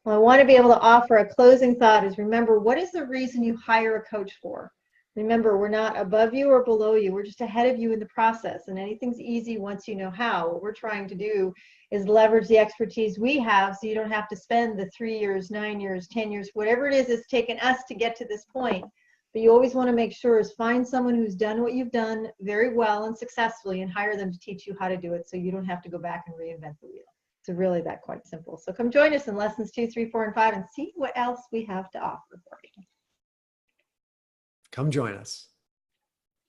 Well, I want to be able to offer a closing thought is remember, what is the reason you hire a coach for? Remember, we're not above you or below you. We're just ahead of you in the process. And anything's easy once you know how. What we're trying to do is leverage the expertise we have so you don't have to spend the 3 years, 9 years, 10 years, whatever it is it's taken us to get to this point. But you always want to make sure is find someone who's done what you've done very well and successfully and hire them to teach you how to do it so you don't have to go back and reinvent the wheel. It's really that quite simple. So come join us in lessons 2, 3, 4, and 5 and see what else we have to offer for you. Come join us.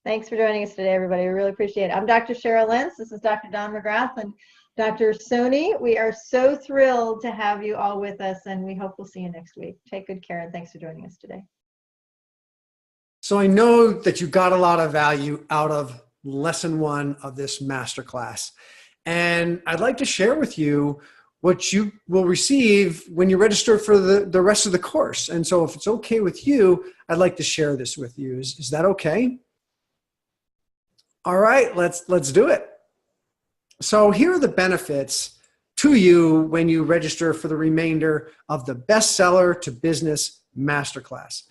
Thanks for joining us today, everybody. We really appreciate it. I'm Dr. Cheryl Lentz. This is Dr. Don McGrath and Dr. Soni. We are so thrilled to have you all with us, and we hope we'll see you next week. Take good care, and thanks for joining us today. So I know that you got a lot of value out of lesson 1 of this masterclass. And I'd like to share with you what you will receive when you register for the rest of the course. And so if it's okay with you, I'd like to share this with you. Is that okay? All right, let's do it. So here are the benefits to you when you register for the remainder of the Bestseller to Business Masterclass.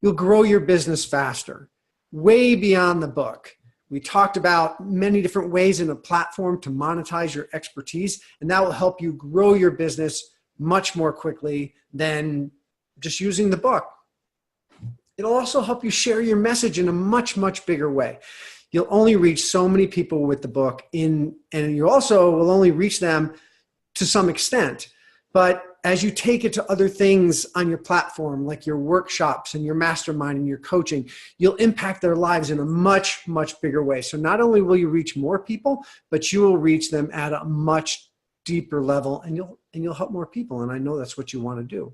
You'll grow your business faster, way beyond the book. We talked about many different ways in a platform to monetize your expertise, and that will help you grow your business much more quickly than just using the book. It'll also help you share your message in a much, much bigger way. You'll only reach so many people with the book, and you also will only reach them to some extent. But as you take it to other things on your platform, like your workshops and your mastermind and your coaching, you'll impact their lives in a much, much bigger way. So not only will you reach more people, but you will reach them at a much deeper level, and you'll help more people. And I know that's what you want to do.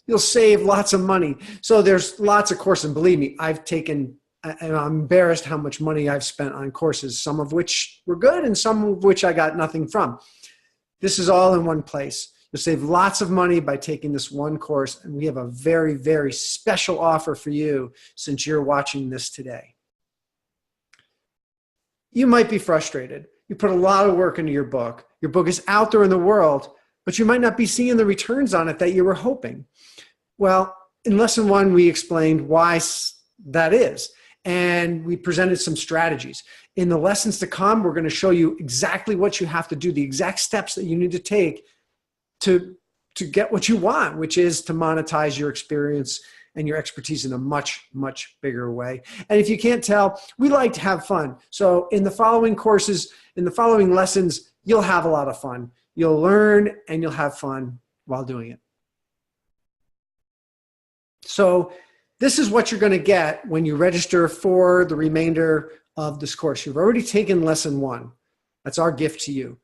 You'll save lots of money. So there's lots of courses, and believe me, and I'm embarrassed how much money I've spent on courses, some of which were good and some of which I got nothing from. This is all in one place. You'll save lots of money by taking this one course, and we have a very, very special offer for you since you're watching this today. You might be frustrated. You put a lot of work into your book. Your book is out there in the world, but you might not be seeing the returns on it that you were hoping. Well, in lesson 1, we explained why that is, and we presented some strategies. In the lessons to come, we're going to show you exactly what you have to do, the exact steps that you need to take to get what you want, which is to monetize your experience and your expertise in a much, much bigger way. And if you can't tell, we like to have fun. So in the following courses, in the following lessons, you'll have a lot of fun. You'll learn and you'll have fun while doing it. So this is what you're going to get when you register for the remainder of this course. You've already taken lesson 1. That's our gift to you.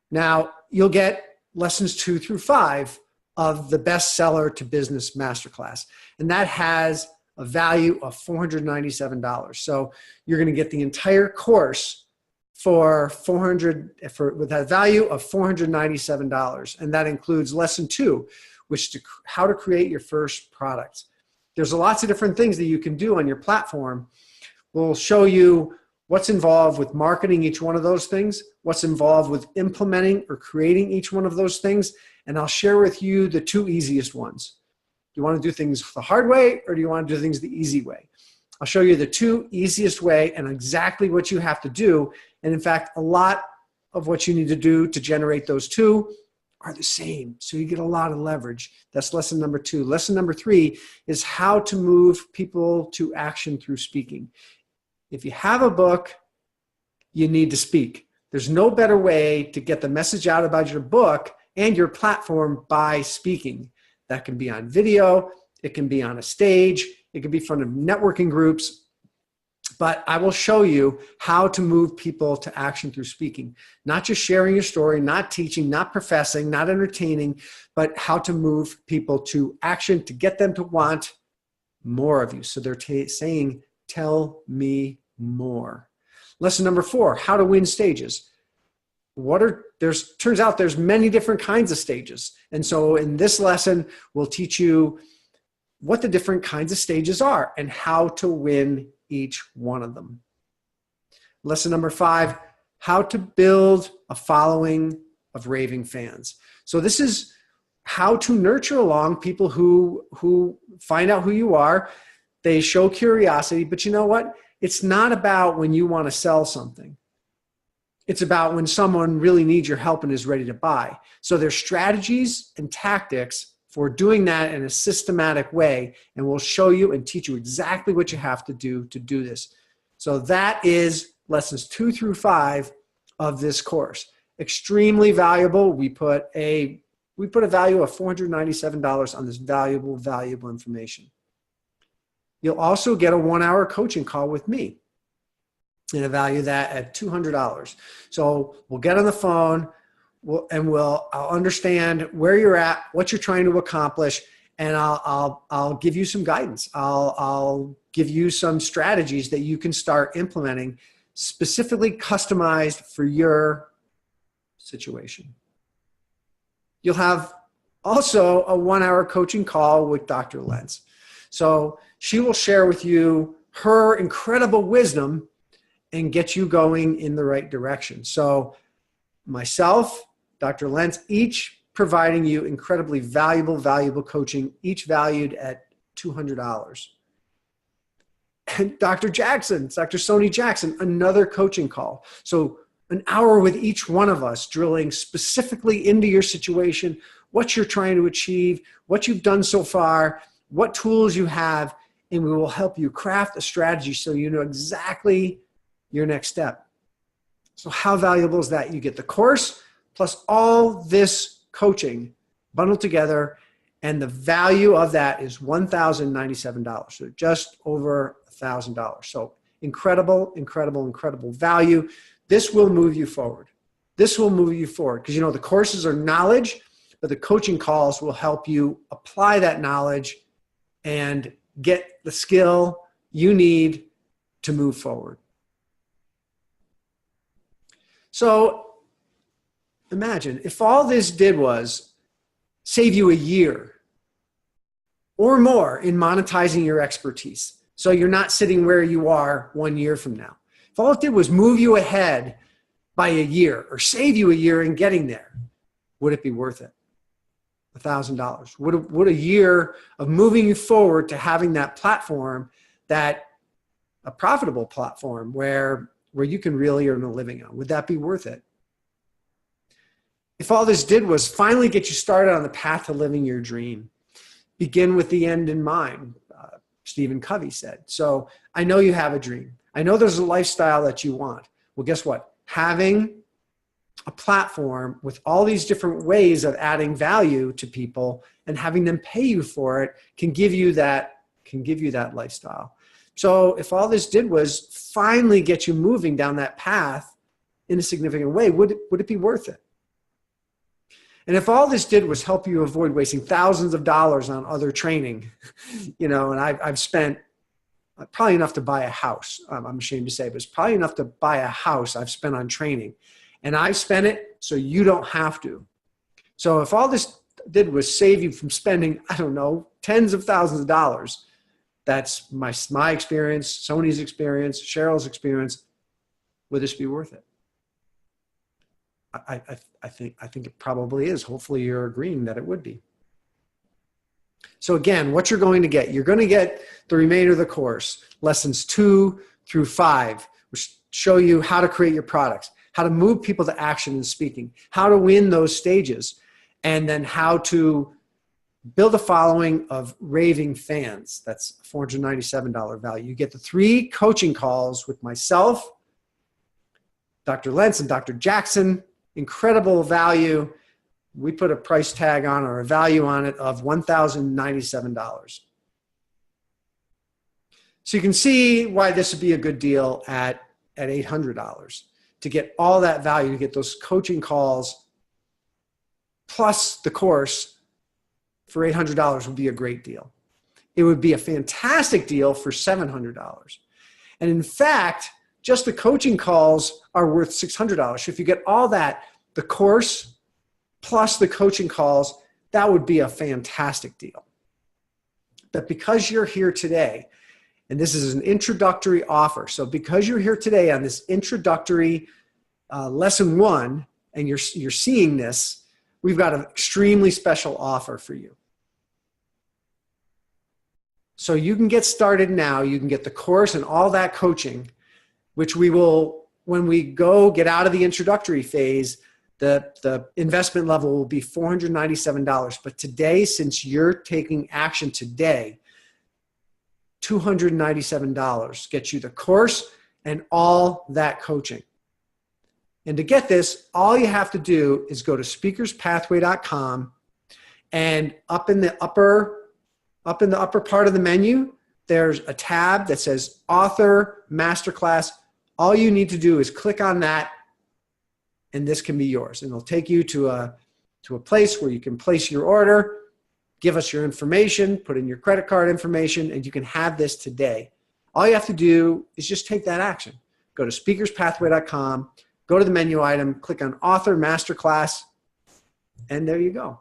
Now you'll get lessons 2 through 5 of the Bestseller to Business Masterclass. And that has a value of $497. So you're going to get the entire course with that value of $497. And that includes lesson 2, which is how to create your first product. There's lots of different things that you can do on your platform. We'll show you what's involved with marketing each one of those things, what's involved with implementing or creating each one of those things, and I'll share with you the 2 easiest ones. Do you want to do things the hard way, or do you want to do things the easy way? I'll show you the 2 easiest way and exactly what you have to do. And in fact, a lot of what you need to do to generate those 2 are the same. So you get a lot of leverage. That's lesson number 2. Lesson number 3 is how to move people to action through speaking. If you have a book, you need to speak. There's no better way to get the message out about your book and your platform by speaking. That can be on video, it can be on a stage, it can be in front of networking groups, but I will show you how to move people to action through speaking. Not just sharing your story, not teaching, not professing, not entertaining, but how to move people to action to get them to want more of you. So they're saying, tell me more. Lesson number 4, how to win stages. Turns out there's many different kinds of stages. And so in this lesson, we'll teach you what the different kinds of stages are and how to win each one of them. Lesson number 5, how to build a following of raving fans. So this is how to nurture along people who find out who you are. They show curiosity, but you know what? It's not about when you want to sell something. It's about when someone really needs your help and is ready to buy. So there's strategies and tactics for doing that in a systematic way, and we'll show you and teach you exactly what you have to do this. So that is lessons 2 through 5 of this course. Extremely valuable. We put a value of $497 on this valuable information. You'll also get a 1-hour coaching call with me and a value that at $200. So we'll get on the phone I'll understand where you're at, what you're trying to accomplish, and I'll give you some guidance. I'll give you some strategies that you can start implementing, specifically customized for your situation. You'll have also a 1-hour coaching call with Dr. Lentz. So she will share with you her incredible wisdom and get you going in the right direction. So myself, Dr. Lentz, each providing you incredibly valuable coaching, each valued at $200. And Dr. Sony Jackson, another coaching call. So an hour with each one of us, drilling specifically into your situation, what you're trying to achieve, what you've done so far, what tools you have, and we will help you craft a strategy so you know exactly your next step. So how valuable is that? You get the course plus all this coaching bundled together, and the value of that is $1,097. So just over $1,000. So incredible value. This will move you forward. Because you know the courses are knowledge, but the coaching calls will help you apply that knowledge and get the skill you need to move forward. So imagine if all this did was save you a year or more in monetizing your expertise. So you're not sitting where you are 1 year from now. If all it did was move you ahead by a year or save you a year in getting there, would it be worth it? $1,000. Would a year of moving you forward to having that platform, that a profitable platform where you can really earn a living on, would that be worth it? If all this did was finally get you started on the path to living your dream, begin with the end in mind, Stephen Covey said. So I know you have a dream. I know there's a lifestyle that you want. Well, guess what? Having a platform with all these different ways of adding value to people and having them pay you for it can give you that lifestyle. So if all this did was finally get you moving down that path in a significant way, would it be worth it? And if all this did was help you avoid wasting thousands of dollars on other training, and I've spent probably enough to buy a house. I'm ashamed to say, but it's probably enough to buy a house I've spent on training. And I've spent it so you don't have to. So if all this did was save you from spending, I don't know, tens of thousands of dollars, that's my experience, Sony's experience, Cheryl's experience, would this be worth it? I think it probably is. Hopefully you're agreeing that it would be. So again, what you're going to get the remainder of the course, lessons 2 through 5, which show you how to create your products, how to move people to action in speaking, how to win those stages, and then how to build a following of raving fans. That's a $497 value. You get the 3 coaching calls with myself, Dr. Lentz, and Dr. Jackson. Incredible value. We put a price tag on, or a value on it, of $1,097. So you can see why this would be a good deal at $800 to get all that value, to get those coaching calls plus the course for $800 would be a great deal. It would be a fantastic deal for $700. And in fact, just the coaching calls are worth $600. So if you get all that, the course plus the coaching calls, that would be a fantastic deal. But because you're here today, and this is an introductory offer, so because you're here today on this introductory lesson 1, and you're seeing this, we've got an extremely special offer for you. So you can get started now. You can get the course and all that coaching, which we will, when we go get out of the introductory phase, the investment level will be $497. But today, since you're taking action today, $297 gets you the course and all that coaching. And to get this, all you have to do is go to speakerspathway.com, and up in the upper part of the menu, there's a tab that says Author Masterclass. All you need to do is click on that, and this can be yours. And it'll take you to a place where you can place your order, give us your information, put in your credit card information, and you can have this today. All you have to do is just take that action. Go to speakerspathway.com, go to the menu item, click on Author Masterclass, and there you go.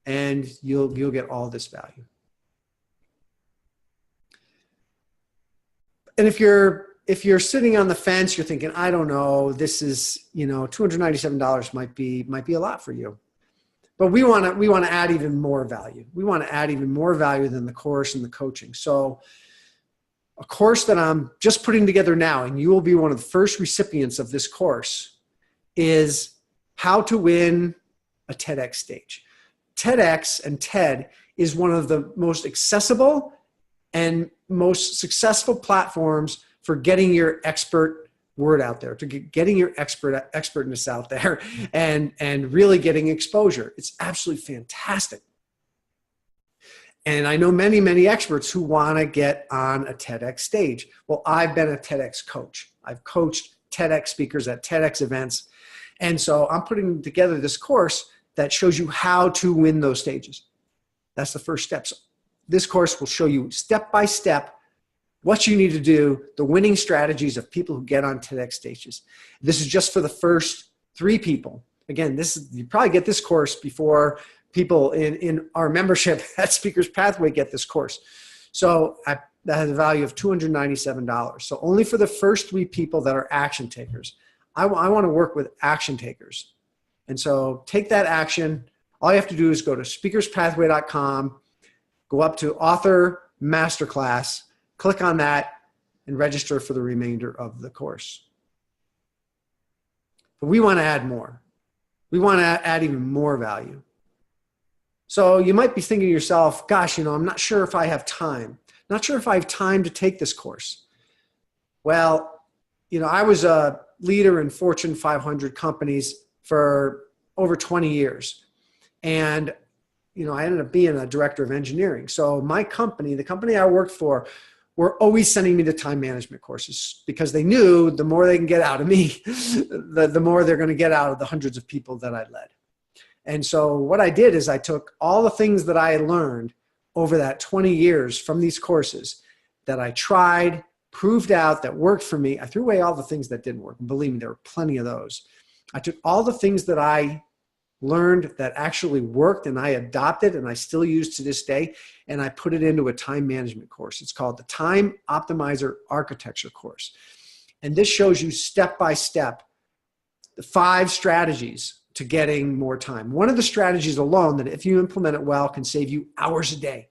And you'll get all this value. And if you're sitting on the fence, you're thinking, I don't know, this is, $297 might be a lot for you. But we want to add even more value. We want to add even more value than the course and the coaching. So a course that I'm just putting together now, and you will be one of the first recipients of this course, is how to win a TEDx stage. TEDx and TED is one of the most accessible and most successful platforms for getting your expert word out there, to getting your expertness out there and really getting exposure. It's absolutely fantastic. And I know many, many experts who want to get on a TEDx stage. Well, I've been a TEDx coach. I've coached TEDx speakers at TEDx events. And so I'm putting together this course that shows you how to win those stages. That's the first step. So this course will show you step by step what you need to do, the winning strategies of people who get on TEDx stages. This is just for the first 3 people. Again, you probably get this course before people in our membership at Speakers Pathway get this course. So that has a value of $297. So only for the first 3 people that are action takers. I want to work with action takers. And so take that action. All you have to do is go to speakerspathway.com, go up to Author Masterclass, click on that, and register for the remainder of the course. But we want to add more. We want to add even more value. So you might be thinking to yourself, gosh, I'm not sure if I have time. Not sure if I have time to take this course. Well, I was a leader in Fortune 500 companies for over 20 years. And, I ended up being a director of engineering. So my company, the company I worked for, were always sending me the time management courses because they knew the more they can get out of me, the more they're going to get out of the hundreds of people that I led. And so what I did is I took all the things that I learned over that 20 years from these courses that I tried, proved out that worked for me. I threw away all the things that didn't work. And believe me, there were plenty of those. I took all the things that I learned that actually worked and I adopted and I still use to this day, and I put it into a time management course. It's called the Time Optimizer Architecture course. And this shows you step by step the 5 strategies to getting more time. One of the strategies alone that if you implement it well can save you hours a day.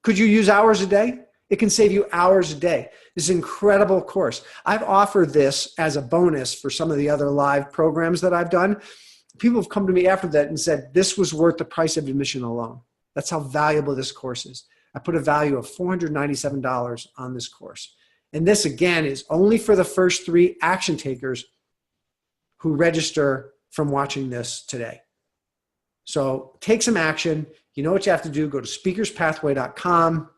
Could you use hours a day? It can save you hours a day. This is an incredible course. I've offered this as a bonus for some of the other live programs that I've done. People have come to me after that and said, this was worth the price of admission alone. That's how valuable this course is. I put a value of $497 on this course. And this, again, is only for the first 3 action takers who register from watching this today. So take some action. You know what you have to do. Go to speakerspathway.com.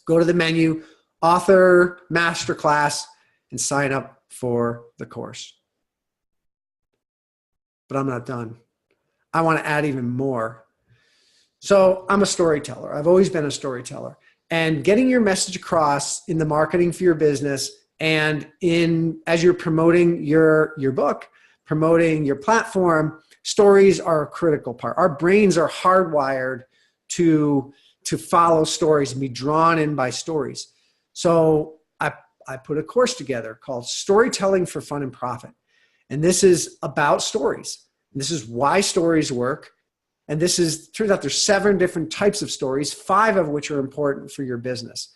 Go to the menu, Author Masterclass, and sign up for the course. But I'm not done. I want to add even more. So I'm a storyteller. I've always been a storyteller. and getting your message across in the marketing for your business and as you're promoting your book, promoting your platform. Stories are a critical part. Our brains are hardwired to follow stories and be drawn in by stories. So I put a course together called Storytelling for Fun and Profit. And this is about stories. This is why stories work. And turns out there's 7 different types of stories, 5 of which are important for your business.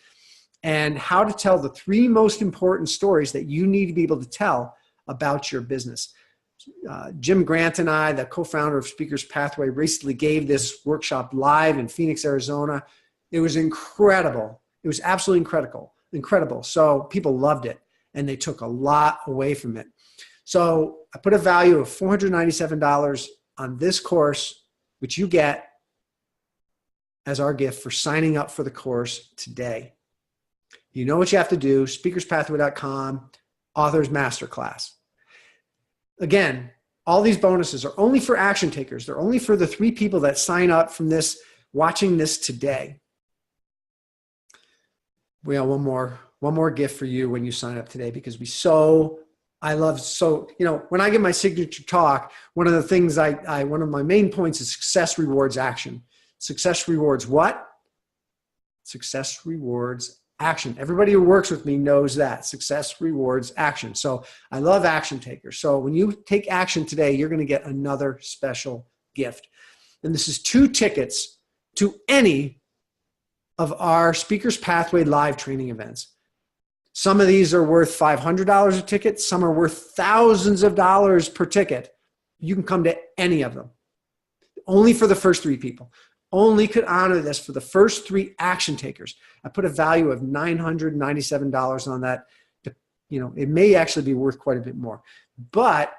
And how to tell the 3 most important stories that you need to be able to tell about your business. Jim Grant and I, the co-founder of Speakers Pathway, recently gave this workshop live in Phoenix, Arizona. It was incredible. It was absolutely incredible. So people loved it, and they took a lot away from it. So I put a value of $497 on this course, which you get as our gift for signing up for the course today. You know what you have to do, speakerspathway.com, Authors Masterclass. Again, all these bonuses are only for action takers. They're only for the 3 people that sign up from this, watching this today. We have one more gift for you when you sign up today, because when I give my signature talk, one of the things one of my main points is success rewards action. Success rewards what? Success rewards action. Everybody who works with me knows that. Success rewards action. So I love action takers. So when you take action today, you're going to get another special gift. And this is 2 tickets to any of our Speakers Pathway live training events. Some of these are worth $500 a ticket. Some are worth thousands of dollars per ticket. You can come to any of them. Only for the first 3 people. Only could honor this for the first 3 action takers. I put a value of $997 on that. It may actually be worth quite a bit more. But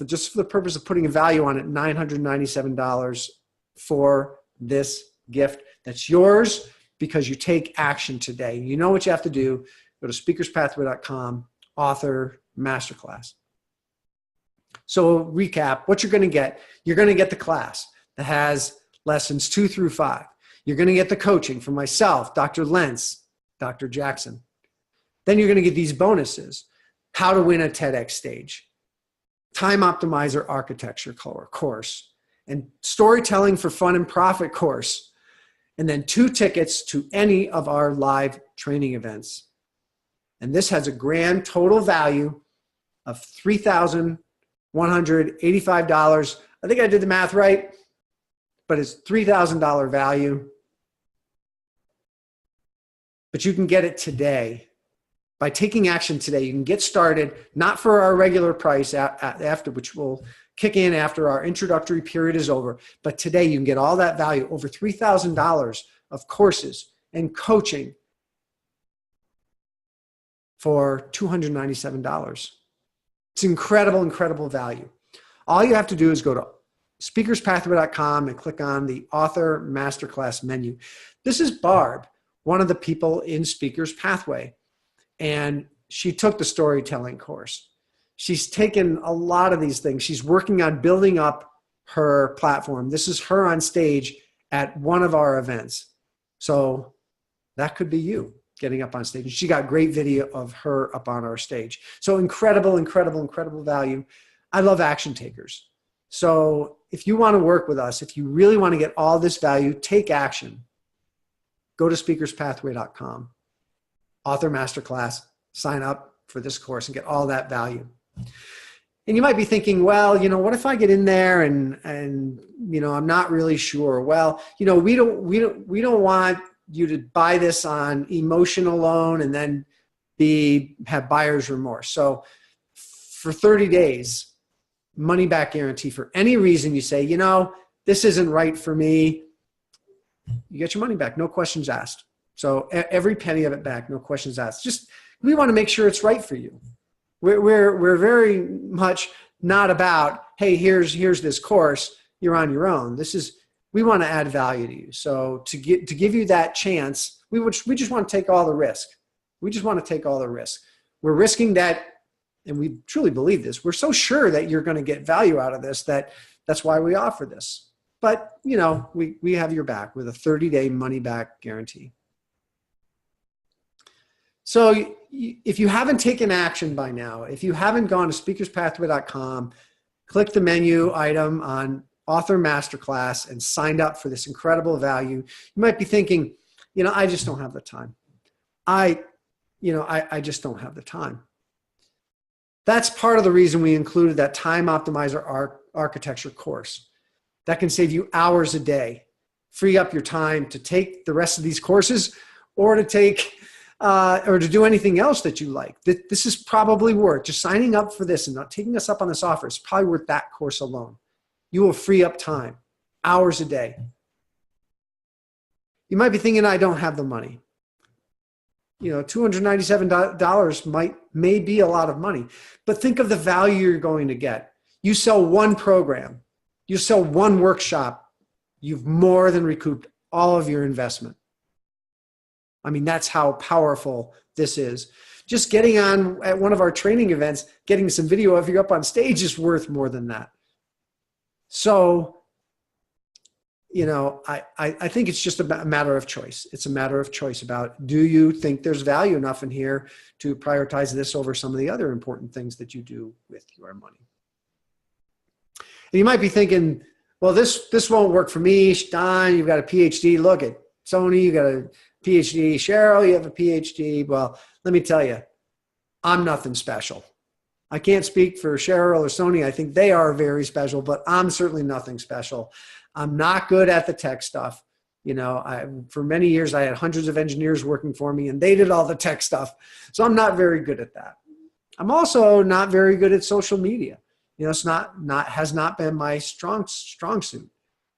just for the purpose of putting a value on it, $997 for this gift. That's yours because you take action today. You know what you have to do. Go to speakerspathway.com, Author Masterclass. So recap, what you're going to get. You're going to get the class that has lessons 2 through 5. You're going to get the coaching from myself, Dr. Lentz, Dr. Jackson. Then you're going to get these bonuses. How to win a TEDx stage, Time Optimizer Architecture course, and Storytelling for Fun and Profit course. And then 2 tickets to any of our live training events. And this has a grand total value of $3,185. I think I did the math right, but it's $3,000 value. But you can get it today. By taking action today, you can get started, not for our regular price after, which will kick in after our introductory period is over. But today you can get all that value, over $3,000 of courses and coaching for $297. It's incredible, incredible value. All you have to do is go to speakerspathway.com and click on the Author Masterclass menu. This is Barb, one of the people in Speakers Pathway, and she took the storytelling course. She's taken a lot of these things. She's working on building up her platform. This is her on stage at one of our events. So that could be you getting up on stage. And she got great video of her up on our stage. So incredible, incredible, incredible value. I love action takers. So if you want to work with us, if you really want to get all this value, take action. Go to speakerspathway.com, Author Masterclass, sign up for this course and get all that value. And you might be thinking, well, what if I get in there and I'm not really sure. Well, we don't want you to buy this on emotion alone and then have buyer's remorse. So for 30 days, money back guarantee for any reason you say, this isn't right for me, you get your money back, no questions asked. So every penny of it back, no questions asked. Just, we want to make sure it's right for you. We're very much not about, hey, here's this course, you're on your own. We want to add value to you. So to give you that chance, we just want to take all the risk. We just want to take all the risk. We're risking that, and we truly believe this. We're so sure that you're going to get value out of this that's why we offer this. But we have your back with a 30-day money back guarantee. So if you haven't taken action by now, if you haven't gone to speakerspathway.com, click the menu item on Author Masterclass and signed up for this incredible value, you might be thinking, I just don't have the time. I just don't have the time. That's part of the reason we included that Time Optimizer architecture course. That can save you hours a day, free up your time to take the rest of these courses or to do anything else that you like. This is probably worth just signing up for this and not taking us up on this offer. It's probably worth that course alone. You will free up time, hours a day. You might be thinking, I don't have the money. $297 may be a lot of money, but think of the value you're going to get. You sell one program, you sell one workshop, you've more than recouped all of your investment. I mean, that's how powerful this is. Just getting on at one of our training events, getting some video of you up on stage is worth more than that. So, I think it's just a matter of choice. It's a matter of choice about, do you think there's value enough in here to prioritize this over some of the other important things that you do with your money? And you might be thinking, well, this won't work for me. Don, you've got a PhD. Look at Sony, you got a PhD. Cheryl, you have a PhD. Well, let me tell you, I'm nothing special. I can't speak for Cheryl or Sony. I think they are very special, but I'm certainly nothing special. I'm not good at the tech stuff. For many years, I had hundreds of engineers working for me and they did all the tech stuff. So I'm not very good at that. I'm also not very good at social media. It's has not been my strong suit. It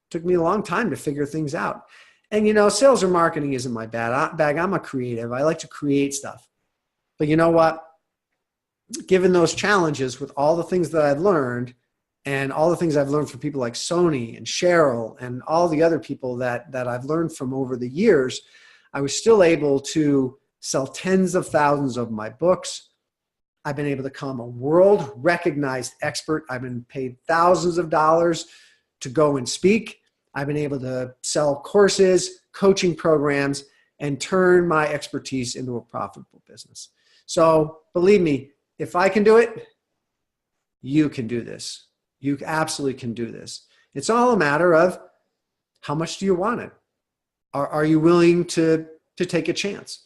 took me a long time to figure things out. And, sales or marketing isn't my bag. I'm a creative. I like to create stuff. But you know what? Given those challenges with all the things that I've learned and all the things I've learned from people like Sony and Cheryl and all the other people that I've learned from over the years, I was still able to sell tens of thousands of my books. I've been able to become a world-recognized expert. I've been paid thousands of dollars to go and speak. I've been able to sell courses, coaching programs, and turn my expertise into a profitable business. So believe me, if I can do it, you can do this. You absolutely can do this. It's all a matter of how much do you want it? Are you willing to take a chance?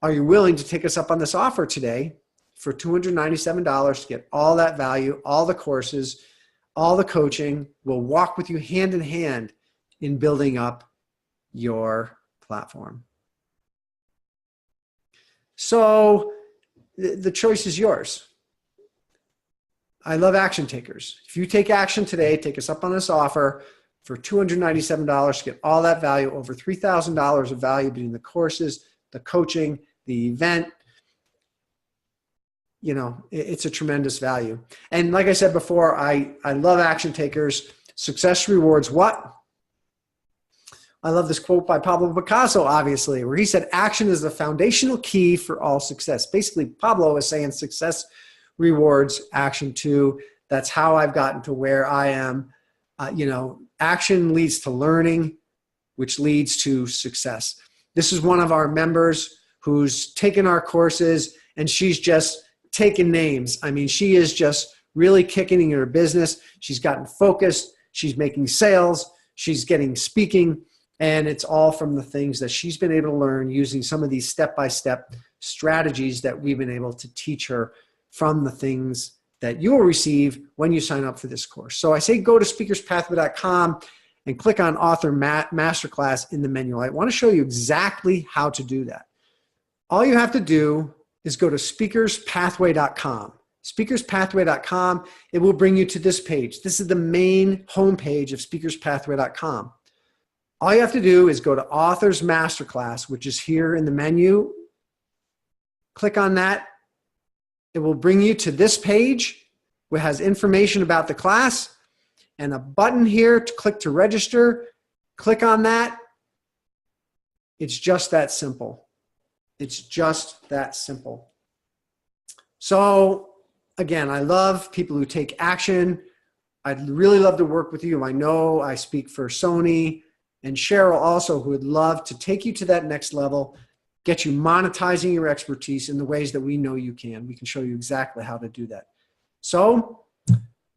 Are you willing to take us up on this offer today for $297 to get all that value, all the courses, all the coaching? We'll walk with you hand in hand in building up your platform. So the choice is yours. I love action takers. If you take action today, take us up on this offer for $297 to get all that value, over $3,000 of value between the courses, the coaching, the event. It's a tremendous value. And like I said before, I love action takers. Success rewards what? I love this quote by Pablo Picasso, obviously, where he said, action is the foundational key for all success. Basically, Pablo is saying success rewards action too. That's how I've gotten to where I am. Action leads to learning, which leads to success. This is one of our members who's taken our courses and she's just taken names. I mean, she is just really kicking in her business. She's gotten focused. She's making sales. She's getting speaking. And it's all from the things that she's been able to learn using some of these step-by-step strategies that we've been able to teach her from the things that you will receive when you sign up for this course. So I say go to speakerspathway.com and click on Author Masterclass in the menu. I want to show you exactly how to do that. All you have to do is go to speakerspathway.com. Speakerspathway.com, it will bring you to this page. This is the main homepage of speakerspathway.com. All you have to do is go to Authors Masterclass, which is here in the menu. Click on that. It will bring you to this page, which has information about the class and a button here to click to register. Click on that. It's just that simple. It's just that simple. So again, I love people who take action. I'd really love to work with you. I know I speak for Sony and Cheryl also, who would love to take you to that next level. get you monetizing your expertise in the ways that we know you can. We can show you exactly how to do that. So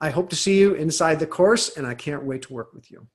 I hope to see you inside the course, and I can't wait to work with you.